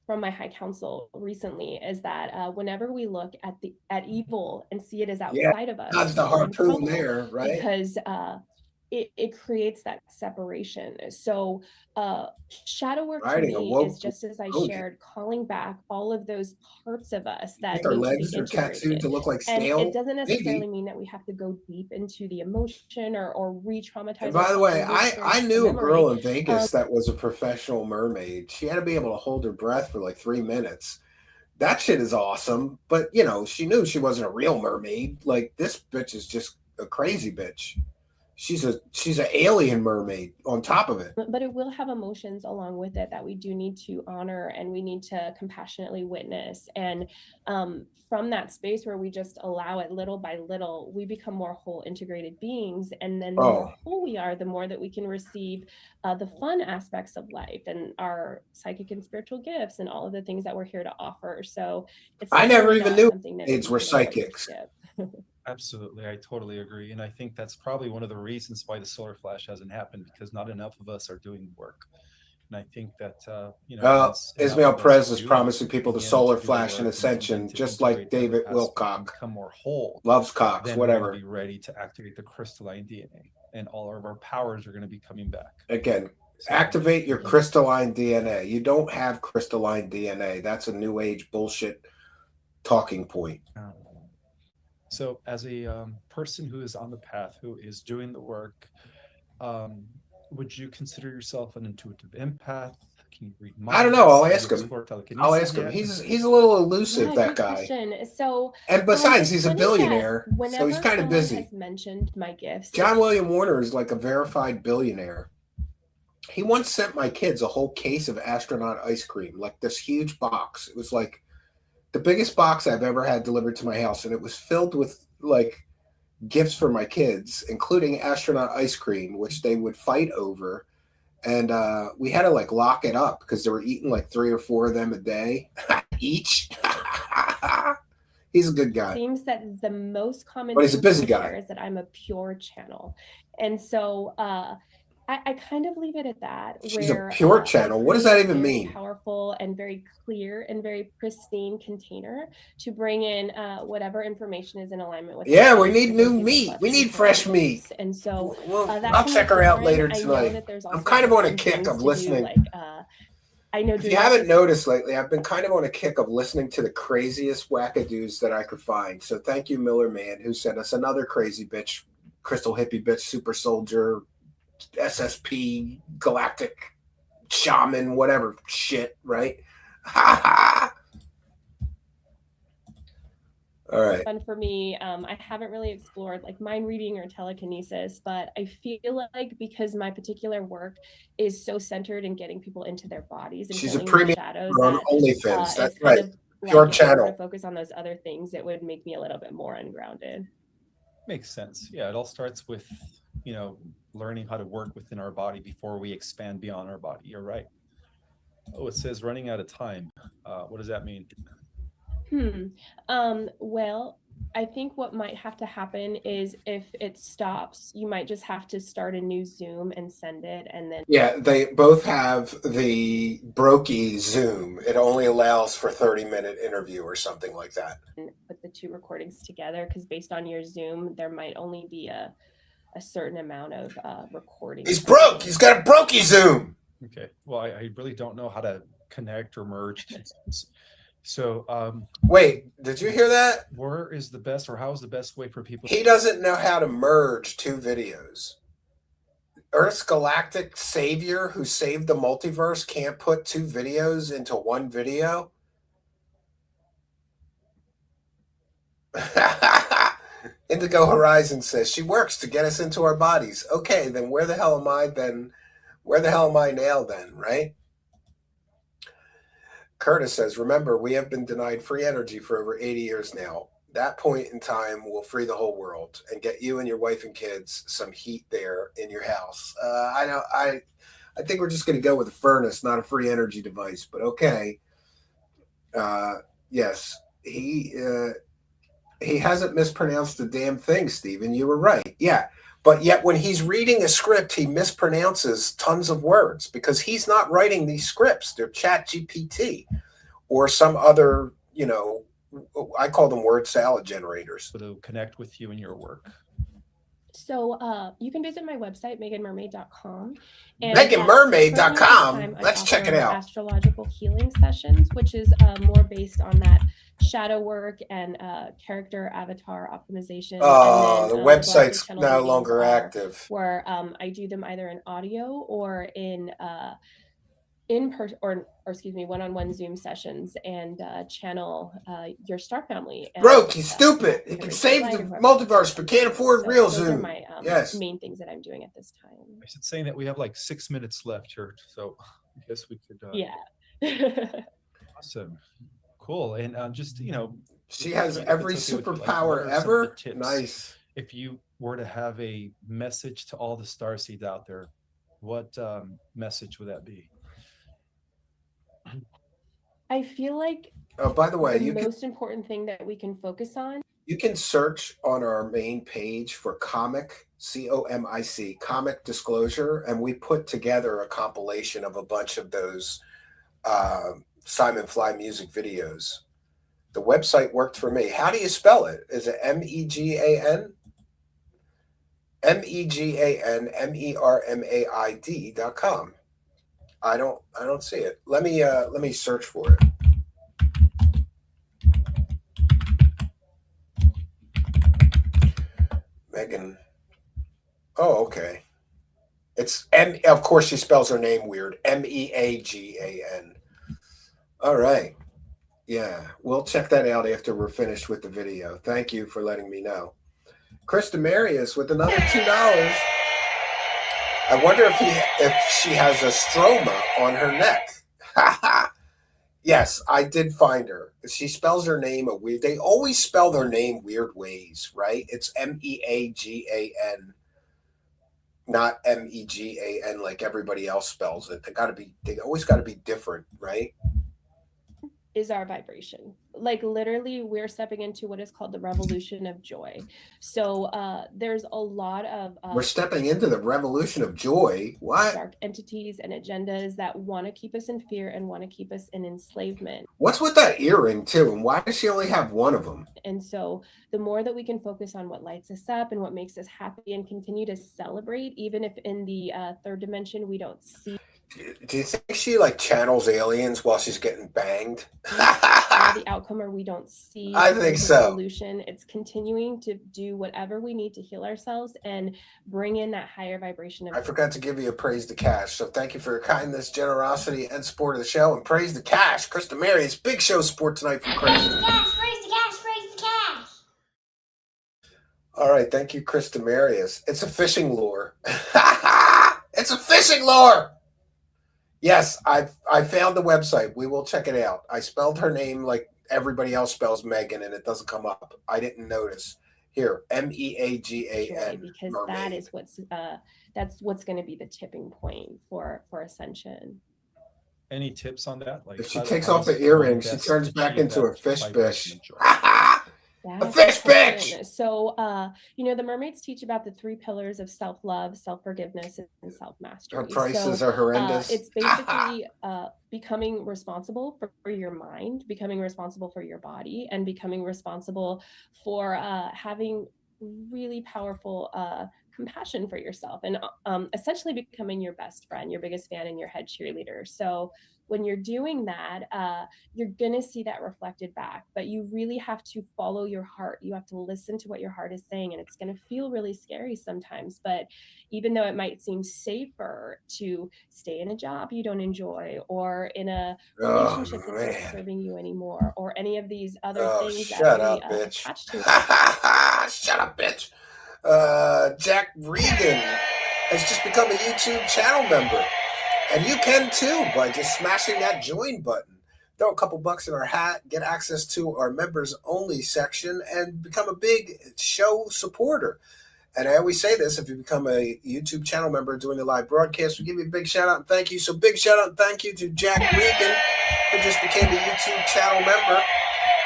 from my high council recently is that whenever we look at evil and see it as outside of us, that's the harpoon there, right? Because it creates that separation. So shadow work to me is, just as I shared, calling back all of those parts of us that our need legs to are be tattooed integrated. to look like And scale. it doesn't necessarily mean that we have to go deep into the emotion or re-traumatize. And by the way, I knew a girl in Vegas that was a professional mermaid. She had to be able to hold her breath for like 3 minutes. That shit is awesome. But, you know, she knew she wasn't a real mermaid. Like, this bitch is just a crazy bitch. She's an alien mermaid on top of it. But it will have emotions along with it that we do need to honor, and we need to compassionately witness. And from that space where we just allow it little by little, we become more whole integrated beings. And then the more whole we are, the more that we can receive the fun aspects of life and our psychic and spiritual gifts and all of the things that we're here to offer. So it's I never even knew mermaids were psychics. Absolutely. I totally agree. And I think that's probably one of the reasons why the solar flash hasn't happened, because not enough of us are doing the work. And I think that, Ismael Perez is promising people the solar flash and ascension, just like David Wilcock. Become more whole. Loves Cox, whatever. Be ready to activate the crystalline DNA, and all of our powers are going to be coming back. Again, activate your crystalline DNA. You don't have crystalline DNA. That's a new age bullshit talking point. So as a person who is on the path, who is doing the work, would you consider yourself an intuitive empath? Can you read minds? I don't know. I'll ask him. He's a little elusive, that guy. So, and besides, he's a billionaire, so he's kind of busy. Has mentioned my gifts. John William Warner is like a verified billionaire. He once sent my kids a whole case of astronaut ice cream, like this huge box. It was like the biggest box I've ever had delivered to my house, and it was filled with like gifts for my kids, including astronaut ice cream, which they would fight over. And we had to like lock it up because they were eating like 3 or 4 of them a day each. He's a good guy. Seems that the most common, but he's a busy guy, is that I'm a pure channel, and so I kind of leave it at that. She's a pure channel. What does that even mean? Powerful and very clear and very pristine container to bring in whatever information is in alignment with. Yeah, we need new meat. We need fresh meat. And so I'll check her out later tonight. I'm kind of on a kick of listening. I know. If you haven't noticed lately, I've been kind of on a kick of listening to the craziest wackadoos that I could find. So thank you, Miller Man, who sent us another crazy bitch, crystal hippie bitch, super soldier, SSP, galactic shaman, whatever shit, right? All right. Fun for me. I haven't really explored like mind reading or telekinesis, but I feel like because my particular work is so centered in getting people into their bodies and she's a premium shadows on OnlyFans. That's right. Your channel. To focus on those other things, it would make me a little bit more ungrounded. Makes sense. Yeah, it all starts with learning how to work within our body before we expand beyond our body. You're right. Oh, it says running out of time. What does that mean? Well, I think what might have to happen is if it stops, you might just have to start a new Zoom and send it, and then. Yeah, they both have the brokey Zoom. It only allows for 30-minute interview or something like that. Put the 2 recordings together, because based on your Zoom, there might only be a certain amount of recording. He's broke. He's got a brokey Zoom. Okay. Well, I really don't know how to connect or merge things. So wait, did you hear that? Where is the best, or how is the best way for people? He doesn't know how to merge 2 videos. Earth's galactic savior who saved the multiverse can't put 2 videos into 1 video. Indigo Horizon says she works to get us into our bodies. Okay, then where the hell am I then? Where the hell am I now then, right? Curtis says, remember, we have been denied free energy for over 80 years now. That point in time will free the whole world and get you and your wife and kids some heat there in your house. I think we're just going to go with a furnace, not a free energy device, but okay. Yes, he hasn't mispronounced a damn thing, Stephen. You were right. Yeah. But yet when he's reading a script, he mispronounces tons of words because he's not writing these scripts. They're Chat GPT. or some other, I call them word salad generators. To connect with you and your work? So you can visit my website, meganmermaid.com. Meganmermaid.com. Let's check it out. Astrological healing sessions, which is more based on that shadow work and character avatar optimization. Oh, and then, the website's channel no readings longer active. Where I do them either in audio or in person, or excuse me, one-on-one Zoom sessions, and channel your star family. And, broke, he's stupid. He can save the multiverse, but can't afford real Zoom. Those are my main things that I'm doing at this time. I should say that we have like 6 minutes left here, so I guess we could. Yeah. Awesome, cool, and just she has every superpower ever. Nice. If you were to have a message to all the starseeds out there, what message would that be? I feel like, oh, by the way, the most important thing that we can focus on. You can search on our main page for comic, COMIC, comic disclosure, and we put together a compilation of a bunch of those Simon Fly music videos. The website worked for me. How do you spell it? Is it MEGAN? MEGANMERMAID.com. I don't see it. Let me search for it. Megan. Oh, okay. It's of course she spells her name weird. MEAGAN. All right. Yeah, we'll check that out after we're finished with the video. Thank you for letting me know. Chris Demarius with another $2. I wonder if she has a stroma on her neck. Yes, I did find her. She spells her name a weird. They always spell their name weird ways, right? It's MEAGAN, not MEGAN like everybody else spells it. They always got to be different, right? Is our vibration. Like literally we're stepping into what is called the revolution of joy. So there's a lot of we're stepping into the revolution of joy. What? Dark entities and agendas that want to keep us in fear and want to keep us in enslavement. What's with that earring too? And why does she only have one of them? And so the more that we can focus on what lights us up and what makes us happy and continue to celebrate, even if in the third dimension we don't see. Do you think she like channels aliens while she's getting banged? The outcome, or we don't see. I think so. Solution. It's continuing to do whatever we need to heal ourselves and bring in that higher vibration. I forgot to give you a praise to cash. So thank you for your kindness, generosity, and support of the show. And praise the cash. Chris Demarius, big show support tonight from Chris. Praise the cash, praise the cash, praise the cash. All right, thank you, Chris Demarius. It's a fishing lure. It's a fishing lure. Yes, I found the website. We will check it out. I spelled her name like everybody else spells Megan, and it doesn't come up. I didn't notice. Here, MEAGAN. Because mermaid. That is that's what's going to be the tipping point for ascension. Any tips on that? Like if she takes off the earring, she turns back into a fish bitch. A fish bitch. So, the mermaids teach about the 3 pillars of self-love, self-forgiveness, and self-mastery. Her prices are horrendous. It's basically becoming responsible for your mind, becoming responsible for your body, and becoming responsible for having really powerful compassion for yourself, and essentially becoming your best friend, your biggest fan, and your head cheerleader. So when you're doing that, you're going to see that reflected back, but you really have to follow your heart. You have to listen to what your heart is saying, and it's going to feel really scary sometimes. But even though it might seem safer to stay in a job you don't enjoy, or in a relationship that's not serving you anymore, or any of these other things that we attach to. Shut up, bitch. Jack Regan has just become a YouTube channel member. And you can too by just smashing that join button. Throw a couple bucks in our hat, get access to our members only section, and become a big show supporter. And I always say this, if you become a YouTube channel member doing the live broadcast, we give you a big shout out and thank you. So big shout out and thank you to Jack Regan, who just became a YouTube channel member.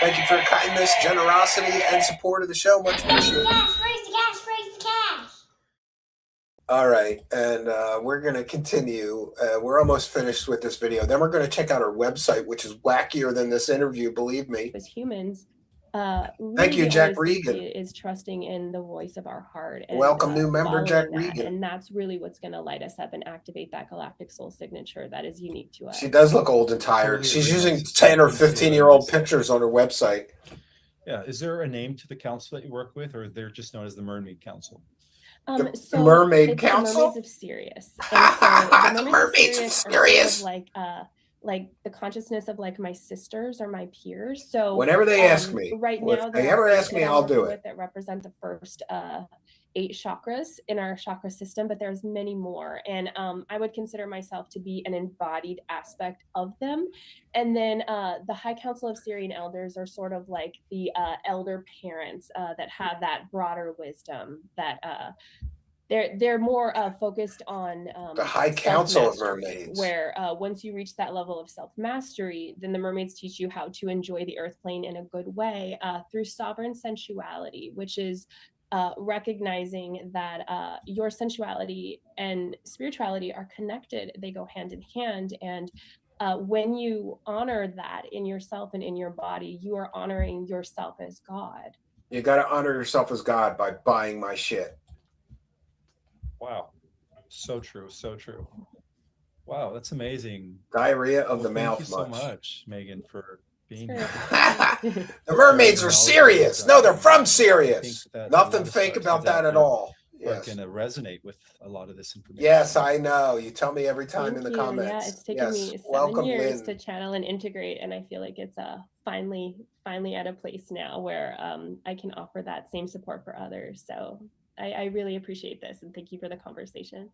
Thank you for your kindness, generosity, and support of the show. Much appreciated. Praise the cash, praise the cash, praise the cash. All right, and we're going to continue. We're almost finished with this video. Then we're going to check out our website, which is wackier than this interview, believe me. As humans, Thank really you, the Jack only Regan. safety is trusting in the voice of our heart and Welcome, new member, following Jack that. Regan. And that's really what's going to light us up and activate that galactic soul signature that is unique to us. She does look old and tired. Totally She's agree, my using sister. 10 or Couldn't say it 15-year-old myself. pictures on her website. Yeah. Is there a name to the council that you work with, or they're just known as the Mermaid Council? The Mermaid it's Council? The Mermaids of Sirius. And so The Mermaids of Sirius. Are sort of like the consciousness of like my sisters or my peers. So whenever they ask me, right now, if they ever ask me, I'll do it. That represent the first 8 chakras in our chakra system, but there's many more. And I would consider myself to be an embodied aspect of them. And then the High Council of Syrian Elders are sort of like the elder parents that have that broader wisdom that they're more focused on the High Council of Mermaids, where once you reach that level of self-mastery, then the mermaids teach you how to enjoy the earth plane in a good way through sovereign sensuality, which is recognizing that your sensuality and spirituality are connected. They go hand in hand. And when you honor that in yourself and in your body, you are honoring yourself as God. You got to honor yourself as God by buying my shit. Wow. So true. So true. Wow. That's amazing. Diarrhea of the mouth. Thank you so much, Megan, for being here. The mermaids are serious. No, they're from Sirius. Nothing fake about that at all. Yes. Going to resonate with a lot of this information. Yes, I know. You tell me every time in the comments. Yeah, it's taken me 7 years to channel and integrate, and I feel like it's finally at a place now where I can offer that same support for others. So I really appreciate this, and thank you for the conversation.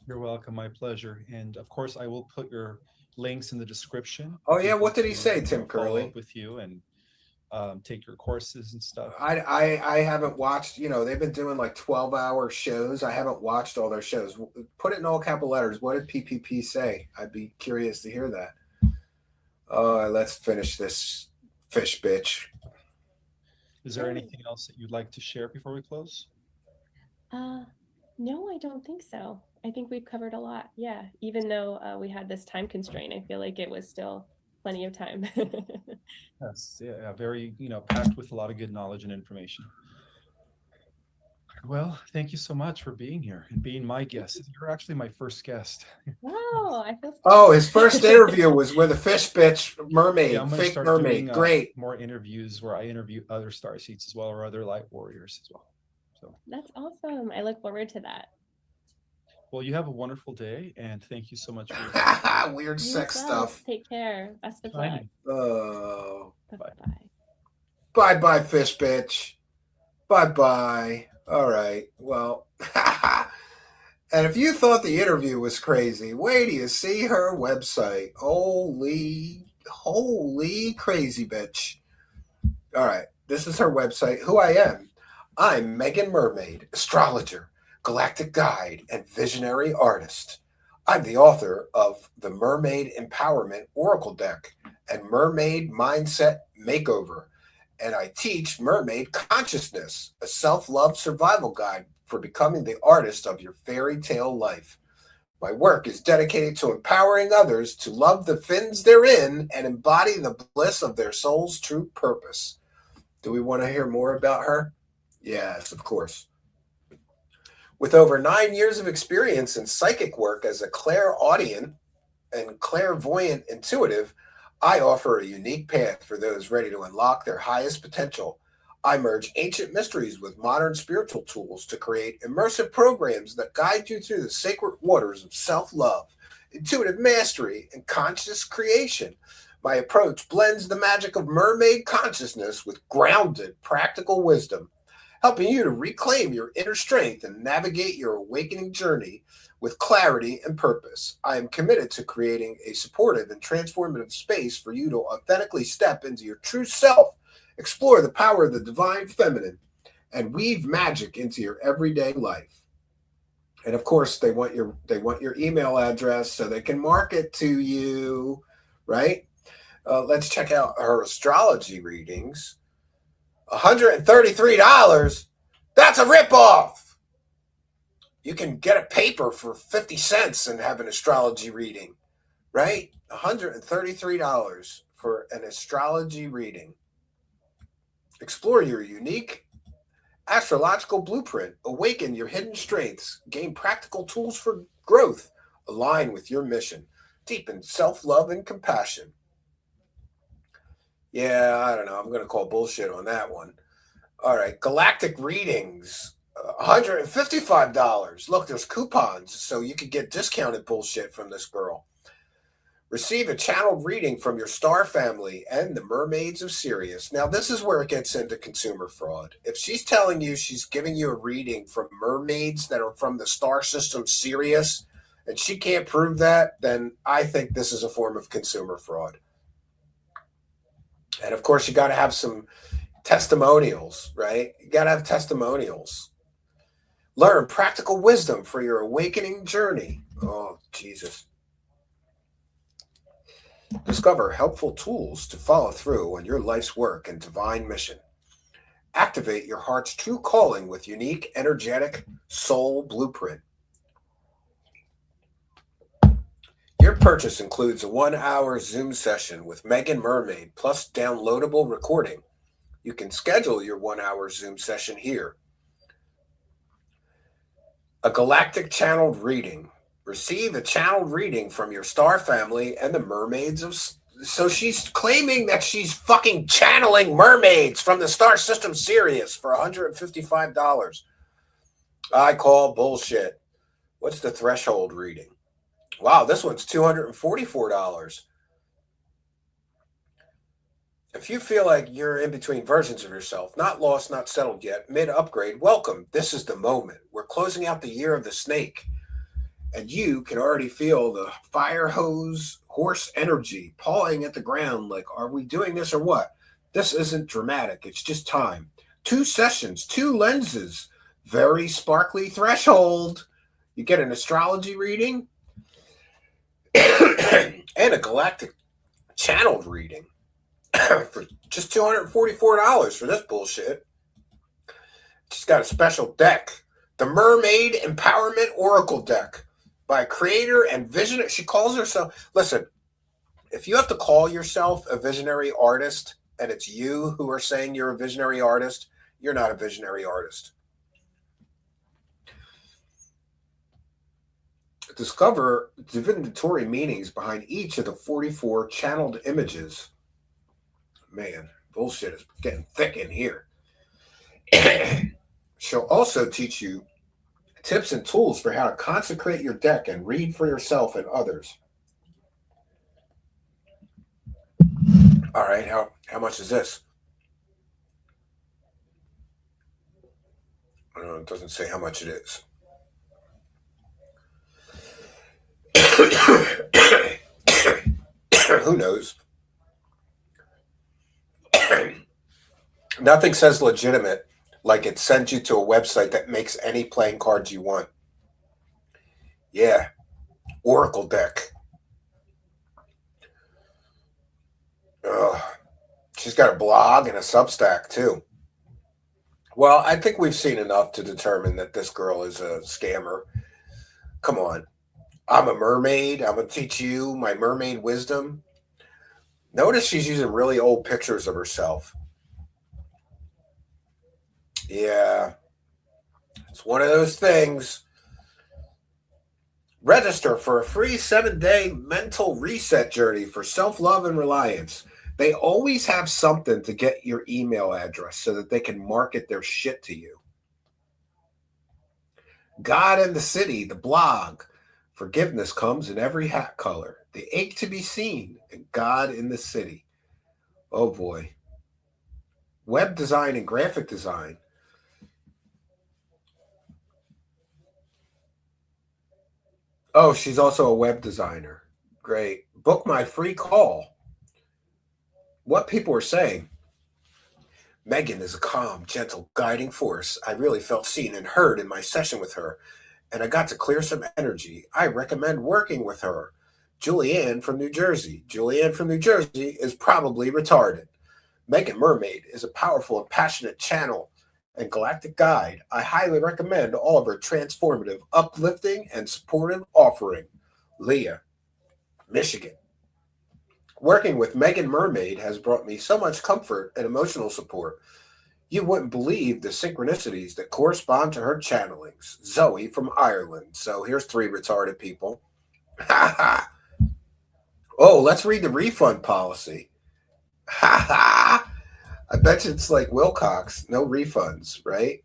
You're welcome. My pleasure. And of course, I will put your links in the description. Oh yeah, what did he say, Tim Curley? Follow up with you and take your courses and stuff. I haven't watched. You know, they've been doing like 12-hour shows. I haven't watched all their shows. Put it in all capital letters. What did PPP say? I'd be curious to hear that. Let's finish this fish bitch. Is there anything else that you'd like to share before we close? No, I don't think so. I think we've covered a lot. Yeah, even though we had this time constraint, I feel like it was still plenty of time. Yes, yeah, very, packed with a lot of good knowledge and information. Well, thank you so much for being here and being my guest. You're actually my first guest. Wow, I feel. Oh, his first interview was with a fish bitch mermaid, yeah, fake mermaid. Doing, great. More interviews where I interview other starseeds as well, or other light warriors as well. So that's awesome. I look forward to that. Well, you have a wonderful day, and thank you so much for your weird sex stuff. Take care. Best of luck. Oh, bye. Bye, fish bitch. Bye. All right. Well, and if you thought the interview was crazy, wait till you see her website. Holy crazy bitch. All right. This is her website. Who I am. I'm Megan Mermaid, astrologer, galactic guide, and visionary artist. I'm the author of the Mermaid Empowerment Oracle Deck and Mermaid Mindset Makeover, and I teach Mermaid Consciousness, a self-love survival guide for becoming the artist of your fairy tale life. My work is dedicated to empowering others to love the fins they're in and embody the bliss of their soul's true purpose. Do we want to hear more about her? Yes, of course. With over 9 years of experience in psychic work as a clairaudient and clairvoyant intuitive, I offer a unique path for those ready to unlock their highest potential. I merge ancient mysteries with modern spiritual tools to create immersive programs that guide you through the sacred waters of self-love, intuitive mastery, and conscious creation. My approach blends the magic of mermaid consciousness with grounded, practical wisdom, helping you to reclaim your inner strength and navigate your awakening journey with clarity and purpose. I am committed to creating a supportive and transformative space for you to authentically step into your true self, explore the power of the divine feminine, and weave magic into your everyday life. And of course, they want your email address so they can market to you, right? Let's check out her astrology readings. $133. That's a ripoff. You can get a paper for 50 cents and have an astrology reading, right? $133 for an astrology reading. Explore your unique astrological blueprint. Awaken your hidden strengths. Gain practical tools for growth. Align with your mission. Deepen self-love and compassion. Yeah, I don't know. I'm going to call bullshit on that one. All right. Galactic readings. $155. Look, there's coupons, so you could get discounted bullshit from this girl. Receive a channeled reading from your star family and the mermaids of Sirius. Now, this is where it gets into consumer fraud. If she's telling you she's giving you a reading from mermaids that are from the star system Sirius, and she can't prove that, then I think this is a form of consumer fraud. And of course, you got to have some testimonials, right? You got to have testimonials. Learn practical wisdom for your awakening journey. Oh, Jesus. Discover helpful tools to follow through on your life's work and divine mission. Activate your heart's true calling with unique, energetic soul blueprint. Your purchase includes a 1-hour Zoom session with Megan Mermaid plus downloadable recording. You can schedule your 1-hour Zoom session here. A galactic channeled reading. Receive a channeled reading from your star family and the mermaids of... So she's claiming that she's fucking channeling mermaids from the star system Sirius for $155. I call bullshit. What's the threshold reading? Wow, this one's $244. If you feel like you're in between versions of yourself, not lost, not settled yet, mid-upgrade, welcome. This is the moment. We're closing out the year of the snake. And you can already feel the fire hose horse energy pawing at the ground like, are we doing this or what? This isn't dramatic. It's just time. 2 sessions, 2 lenses, very sparkly threshold. You get an astrology reading and a galactic channeled reading for just $244 for this bullshit. She's got a special deck, the Mermaid Empowerment Oracle deck. By creator and visionary. She calls herself, listen, if you have to call yourself a visionary artist and it's you who are saying you're a visionary artist, you're not a visionary artist. Discover divinatory meanings behind each of the 44 channeled images. Man, bullshit is getting thick in here. She'll also teach you tips and tools for how to consecrate your deck and read for yourself and others. All right, how much is this? It doesn't say how much it is. Who knows? Nothing says legitimate like it sends you to a website that makes any playing cards you want. Yeah. Oracle deck. She's got a blog and a Substack too. Well, I think we've seen enough to determine that this girl is a scammer. Come on. I'm a mermaid. I'm going to teach you my mermaid wisdom. Notice she's using really old pictures of herself. Yeah, it's one of those things. Register for a free 7-day mental reset journey for self-love and reliance. They always have something to get your email address so that they can market their shit to you. God in the City, the blog. Forgiveness comes in every hat color. The ache to be seen, and God in the City. Oh boy. Web design and graphic design. Oh, she's also a web designer. Great. Book my free call. What people are saying. Megan is a calm, gentle, guiding force. I really felt seen and heard in my session with her, and I got to clear some energy. I recommend working with her. Julianne from New Jersey. Julianne from New Jersey is probably retarded. Megan Mermaid is a powerful and passionate channel and galactic guide, I highly recommend all of her transformative, uplifting, and supportive offering. Leah, Michigan. Working with Megan Mermaid has brought me so much comfort and emotional support. You wouldn't believe the synchronicities that correspond to her channelings. Zoe from Ireland. So here's 3 retarded people. Ha ha. Oh, let's read the refund policy. Ha ha. I bet you it's like Wilcox. No refunds, right?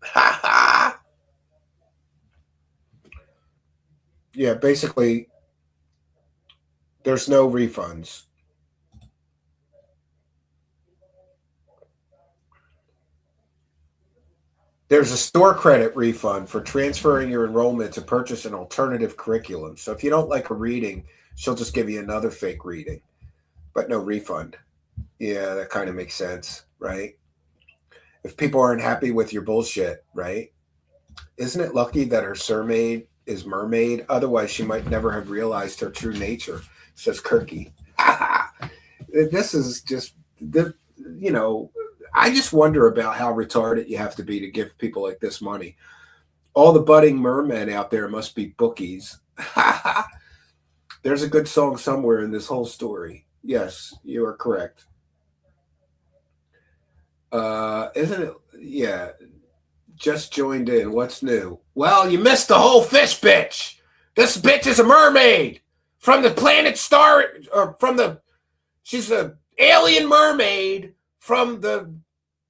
Ha ha. Yeah, basically, there's no refunds. There's a store credit refund for transferring your enrollment to purchase an alternative curriculum. So if you don't like a reading, she'll just give you another fake reading, but no refund. Yeah, that kind of makes sense, right? If people aren't happy with your bullshit, right? Isn't it lucky that her surname is Mermaid? Otherwise, she might never have realized her true nature, says Kirky. This is just, you know, I just wonder about how retarded you have to be to give people like this money. All the budding mermen out there must be bookies. There's a good song somewhere in this whole story. Yes, you are correct. Isn't it? Yeah. Just joined in. What's new? Well, you missed the whole fish bitch. This bitch is a mermaid from the planet star, or she's an alien mermaid from the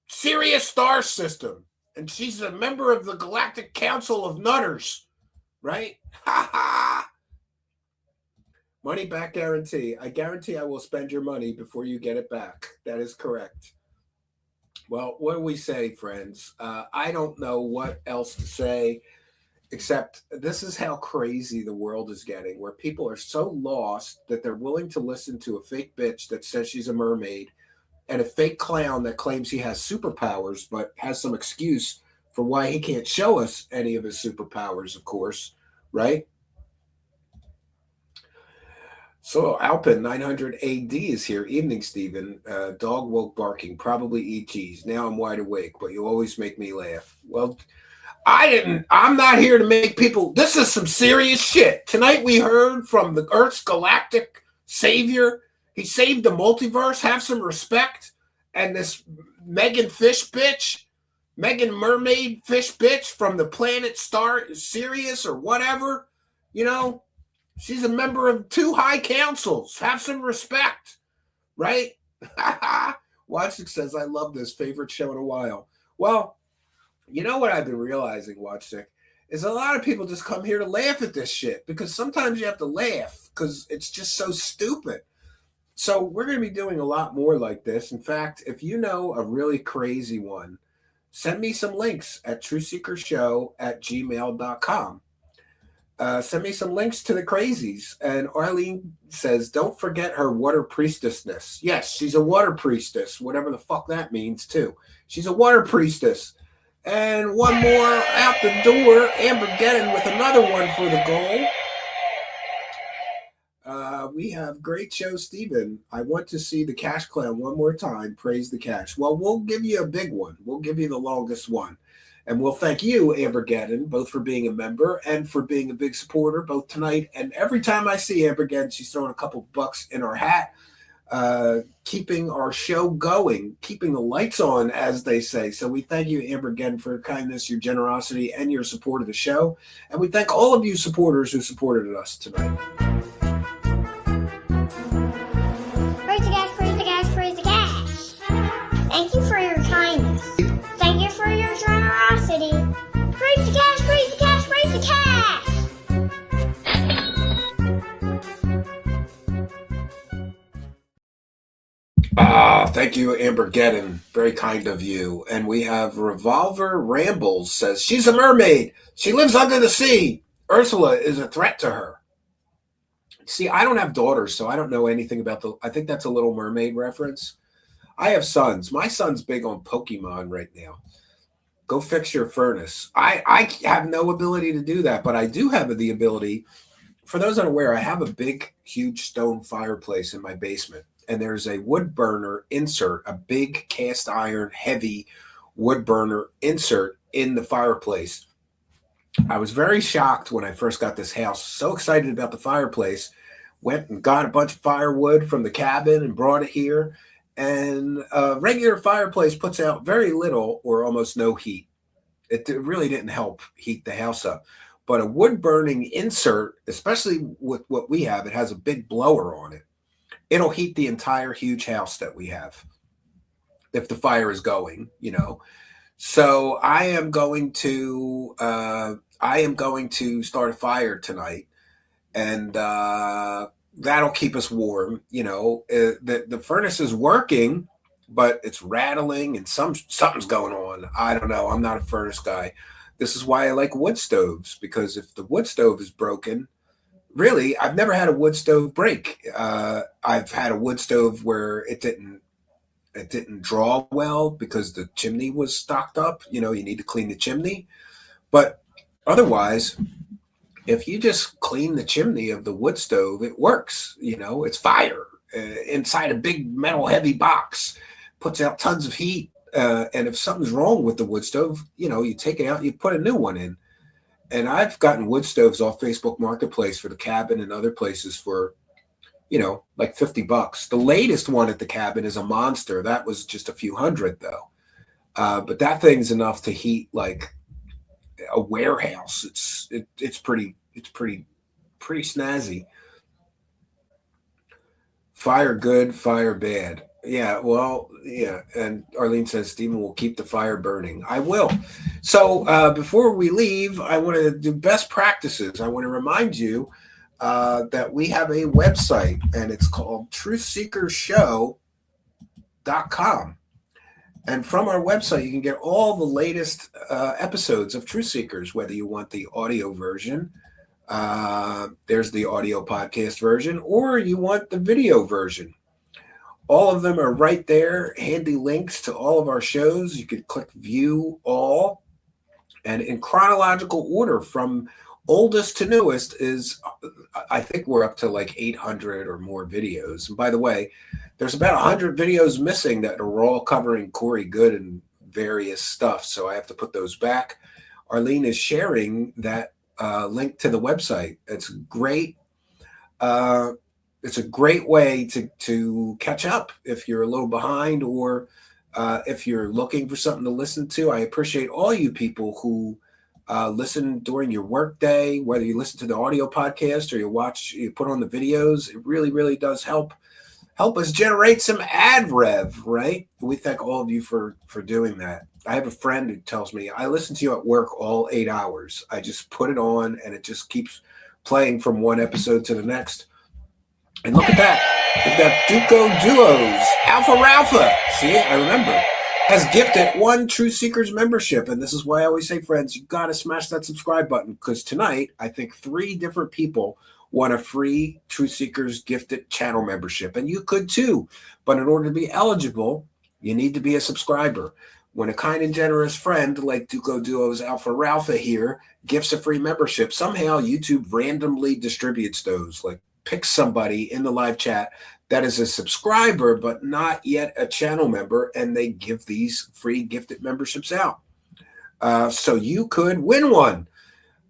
Sirius star system. And she's a member of the Galactic Council of Nutters, right? Ha ha. Money back guarantee. I guarantee I will spend your money before you get it back. That is correct. Well, what do we say, friends? I don't know what else to say, except this is how crazy the world is getting, where people are so lost that they're willing to listen to a fake bitch that says she's a mermaid and a fake clown that claims he has superpowers, but has some excuse for why he can't show us any of his superpowers, of course, right? So Alpin 900 AD is here. Evening, Stephen. Dog woke barking, probably ETs. Now I'm wide awake, but you always make me laugh. Well, I'm not here to make people. This is some serious shit. Tonight we heard from the Earth's galactic savior. He saved the multiverse. Have some respect. And this Megan fish bitch, Megan mermaid fish bitch from the planet star Sirius or whatever, you know. She's a member of 2 high councils. Have some respect, right? Watchstick says, I love this. Favorite show in a while. Well, you know what I've been realizing, Watchstick, is a lot of people just come here to laugh at this shit because sometimes you have to laugh because it's just so stupid. So we're going to be doing a lot more like this. In fact, if you know a really crazy one, send me some links at trueseekershow@gmail.com. Send me some links to the crazies. And Arlene says, don't forget her water priestessness. Yes, she's a water priestess, whatever the fuck that means, too. She's a water priestess. And one more out the door, Amber Gettin with another one for the goal. We have great show, Stephen. I want to see the Cash Clown one more time. Praise the cash. Well, we'll give you a big one. We'll give you the longest one. And we'll thank you, Amber Gadden, both for being a member and for being a big supporter, both tonight and every time I see Amber Gadden, she's throwing a couple bucks in her hat, keeping our show going, keeping the lights on, as they say. So we thank you, Amber Gadden, for your kindness, your generosity, and your support of the show. And we thank all of you supporters who supported us tonight. Praise the cash, praise the cash, praise the cash. Thank you for your kindness. Thank you for your generosity. Praise the cash, praise the cash, praise the cash. Thank you, Amber Gedden. Very kind of you. And we have Revolver Rambles says, she's a mermaid. She lives under the sea. Ursula is a threat to her. See, I don't have daughters, so I don't know anything about I think that's a Little Mermaid reference. I have sons. My son's big on Pokemon right now. Go fix your furnace. I have no ability to do that, but I do have the ability. For those unaware, I have a big, huge stone fireplace in my basement, and there's a wood burner insert, a big cast iron, heavy wood burner insert in the fireplace. I was very shocked when I first got this house, so excited about the fireplace. Went and got a bunch of firewood from the cabin and brought it here. And a regular fireplace puts out very little or almost no heat. It really didn't help heat the house up. But a wood burning insert, especially with what we have, it has a big blower on it. It'll heat the entire huge house that we have if the fire is going, you know. So I am going to start a fire tonight, and that'll keep us warm. You know, the furnace is working, but it's rattling and something's going on. I don't know. I'm not a furnace guy. This is why I like wood stoves, because if the wood stove is broken, really, I've never had a wood stove break. I've had a wood stove where it didn't draw well because the chimney was stocked up. You know, you need to clean the chimney. But otherwise, if you just clean the chimney of the wood stove, it works. You know, it's fire inside a big metal heavy box, puts out tons of heat. And if something's wrong with the wood stove, you know, you take it out and you put a new one in. And I've gotten wood stoves off Facebook Marketplace for the cabin and other places for, you know, like $50. The latest one at the cabin is a monster. That was just a few hundred though. But that thing's enough to heat like a warehouse. It's pretty snazzy. Fire good, fire bad. Yeah, well, yeah. And Arlene says Stephen will keep the fire burning. I will. So before we leave, I want to do best practices. I want to remind you that we have a website, and it's called truthseekershow.com. And from our website, you can get all the latest episodes of Truth Seekers, whether you want the audio version, there's the audio podcast version, or you want the video version. All of them are right there, handy links to all of our shows. You could click view all, and in chronological order from oldest to newest is, I think we're up to like 800 or more videos. And by the way, there's about 100 videos missing that are all covering Corey Good and various stuff. So I have to put those back. Arlene is sharing that link to the website. It's great. It's a great way to catch up if you're a little behind, or if you're looking for something to listen to. I appreciate all you people who listen during your work day, whether you listen to the audio podcast or you put on the videos. It really, really does help us generate some ad rev, right? We thank all of you for doing that. I have a friend who tells me, I listen to you at work all 8 hours. I just put it on and it just keeps playing from one episode to the next. And look at that. We've got Duco Duos. Alpha Ralpha. See, I remember. Has gifted 1 Truth Seekers membership. And this is why I always say, friends, you got to smash that subscribe button, because tonight, I think 3 different people won a free Truth Seekers gifted channel membership. And you could too. But in order to be eligible, you need to be a subscriber. When a kind and generous friend like Duco Duo's Alpha Ralpha here gifts a free membership, somehow YouTube randomly distributes those, like picks somebody in the live chat that is a subscriber but not yet a channel member, and they give these free gifted memberships out. So you could win one,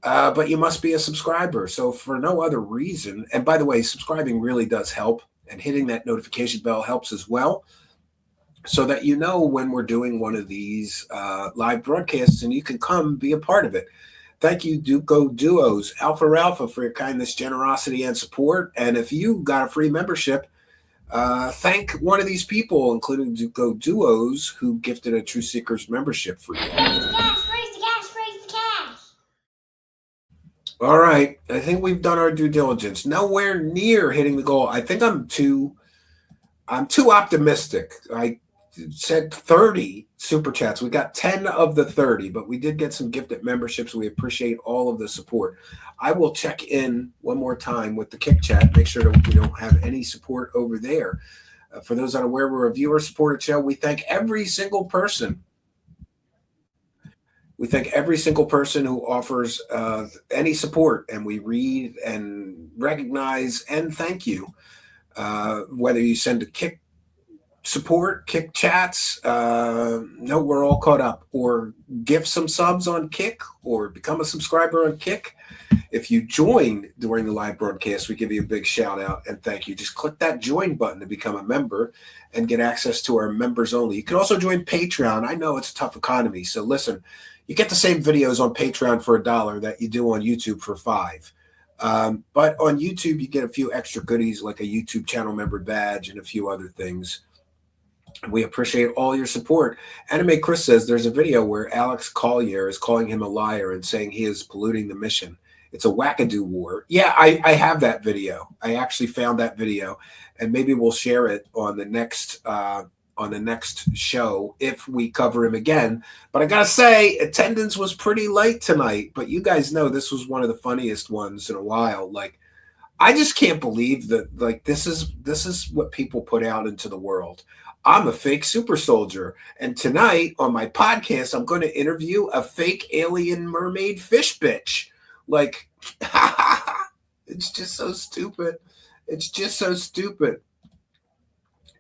but you must be a subscriber. So for no other reason, and by the way, subscribing really does help, and hitting that notification bell helps as well, so that you know when we're doing one of these live broadcasts and you can come be a part of it. Thank you, Duco Duos, Alpha Ralpha, for your kindness, generosity, and support. And if you got a free membership, thank one of these people, including Duco Duos, who gifted a Truth Seekers membership for you. Raise the cash, raise the cash, raise the cash. All right. I think we've done our due diligence. Nowhere near hitting the goal. I think I'm too optimistic. I said 30 super chats. We got 10 of the 30, but we did get some gifted memberships. We appreciate all of the support. I will check in one more time with the Kick Chat, make sure that we don't have any support over there. For those unaware, we're a viewer-supported show. We thank every single person. We thank every single person who offers any support, and we read and recognize and thank you. Whether you send a Kick support, Kick chats. No, we're all caught up. Or give some subs on Kick, or become a subscriber on Kick. If you join during the live broadcast, we give you a big shout out and thank you. Just click that join button to become a member and get access to our members only. You can also join Patreon. I know it's a tough economy, so listen, you get the same videos on Patreon for $1 that you do on YouTube for $5. But on YouTube, you get a few extra goodies like a YouTube channel member badge and a few other things. We appreciate all your support. Anime Chris says there's a video where Alex Collier is calling him a liar and saying he is polluting the mission. It's a wackadoo war. Yeah, I have that video. I actually found that video, and maybe we'll share it on the next show if we cover him again. But I gotta say, attendance was pretty light tonight. But you guys know this was one of the funniest ones in a while. Like, I just can't believe that. Like, this is what people put out into the world. I'm a fake super soldier, and tonight on my podcast, I'm going to interview a fake alien mermaid fish bitch. Like, it's just so stupid. It's just so stupid.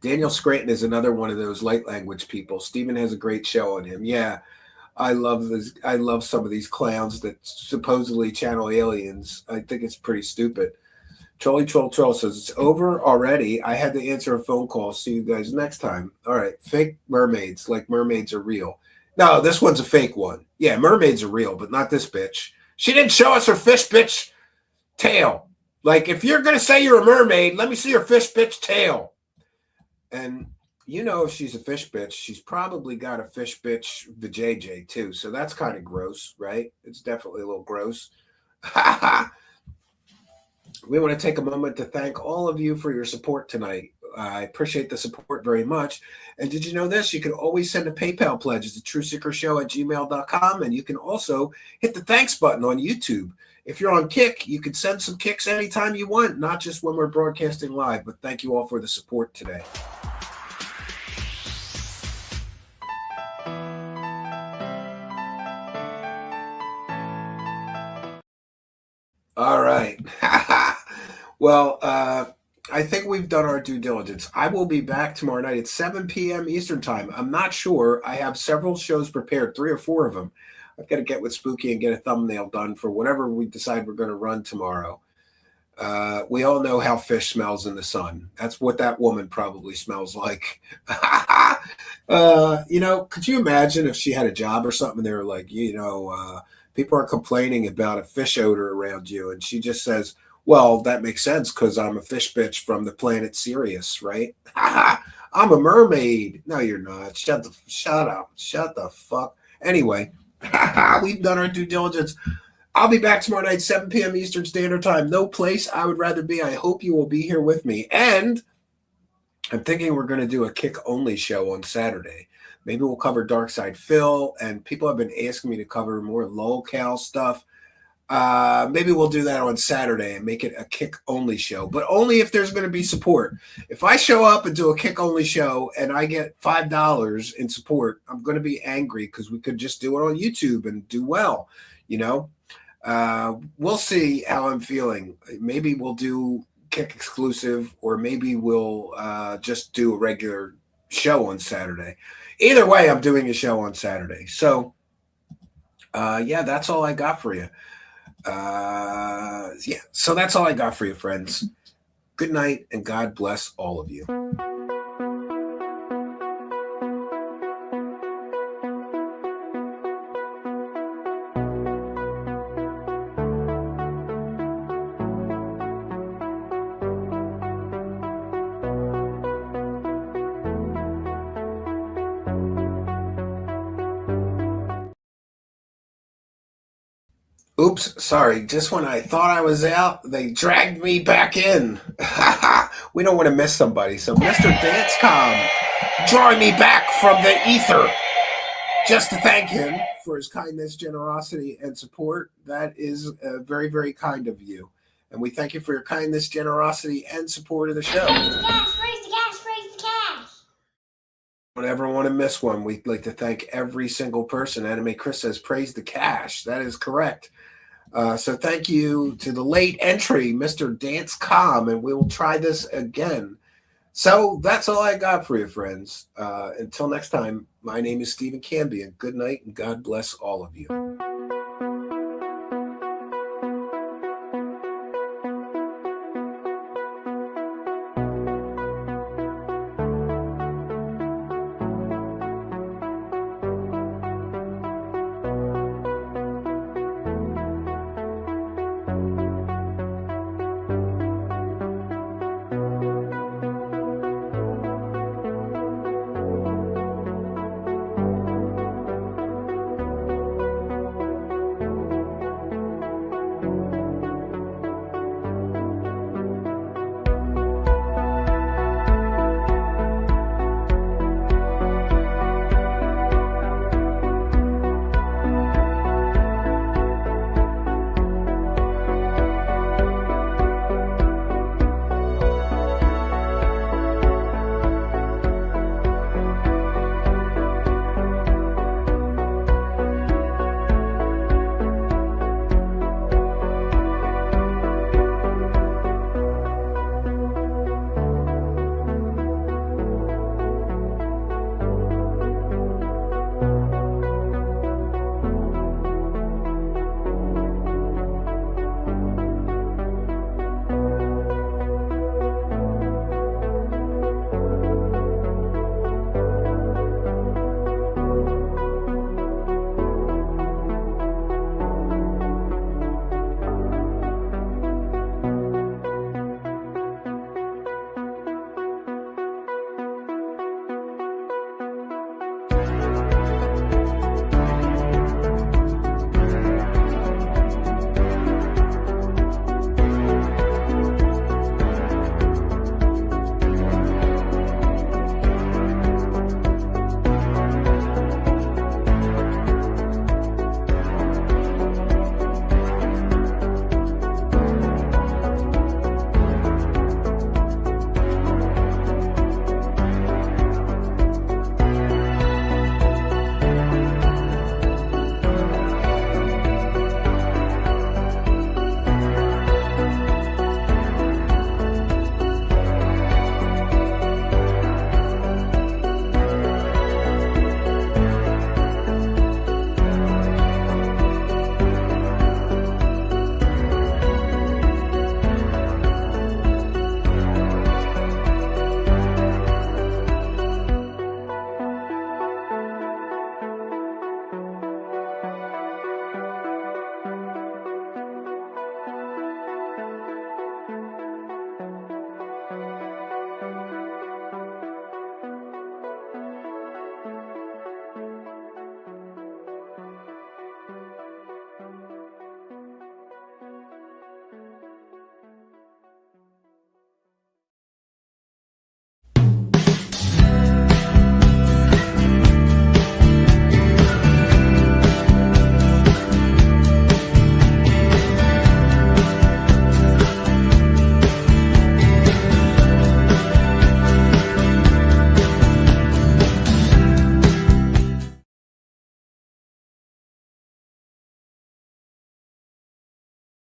Daniel Scranton is another one of those light language people. Steven has a great show on him. Yeah, I love this. I love some of these clowns that supposedly channel aliens. I think it's pretty stupid. Trolley Troll Troll says, it's over already. I had to answer a phone call. See you guys next time. All right. Fake mermaids, like mermaids are real. No, this one's a fake one. Yeah, mermaids are real, but not this bitch. She didn't show us her fish bitch tail. Like, if you're going to say you're a mermaid, let me see your fish bitch tail. And you know, if she's a fish bitch, she's probably got a fish bitch vajayjay too. So that's kind of gross, right? It's definitely a little gross. We want to take a moment to thank all of you for your support tonight. I appreciate the support very much. And did you know this? You can always send a PayPal pledge to trueseekershow@gmail.com. And you can also hit the thanks button on YouTube. If you're on Kick, you can send some kicks anytime you want, not just when we're broadcasting live. But thank you all for the support today. All right. Well, I think we've done our due diligence. I will be back tomorrow night at 7 p.m. Eastern time. I'm not sure. I have several shows prepared, 3 or 4 of them. I've got to get with Spooky and get a thumbnail done for whatever we decide we're going to run tomorrow. We all know how fish smells in the sun. That's what that woman probably smells like. You know, could you imagine if she had a job or something and they were like, people are complaining about a fish odor around you, and she just says, well, that makes sense because I'm a fish bitch from the planet Sirius, right? I'm a mermaid. No, you're not. Shut up. Shut the fuck. Anyway, we've done our due diligence. I'll be back tomorrow night, 7 p.m. Eastern Standard Time. No place I would rather be. I hope you will be here with me. And I'm thinking we're going to do a kick-only show on Saturday. Maybe we'll cover Dark Side Phil, and people have been asking me to cover more locale stuff. Maybe we'll do that on Saturday and make it a kick-only show, but only if there's going to be support. If I show up and do a kick-only show and I get $5 in support, I'm going to be angry because we could just do it on YouTube and do well, you know? We'll see how I'm feeling. Maybe we'll do kick exclusive, or maybe we'll just do a regular show on Saturday. Either way, I'm doing a show on Saturday. So, yeah, that's all I got for you. So that's all I got for you, friends. Good night, and God bless all of you. Oops, sorry. Just when I thought I was out, they dragged me back in. We don't want to miss somebody. So Mr. Dancecom drawing me back from the ether just to thank him for his kindness, generosity, and support. That is very, very kind of you. And we thank you for your kindness, generosity, and support of the show. Praise the cash, praise the cash, praise the cash. Don't ever want to miss one. We'd like to thank every single person. Anime Chris says, praise the cash. That is correct. So thank you to the late entry, Mr. Dancecom, and we will try this again. So that's all I got for you, friends. Until next time, my name is Stephen Cambion. Good night and God bless all of you.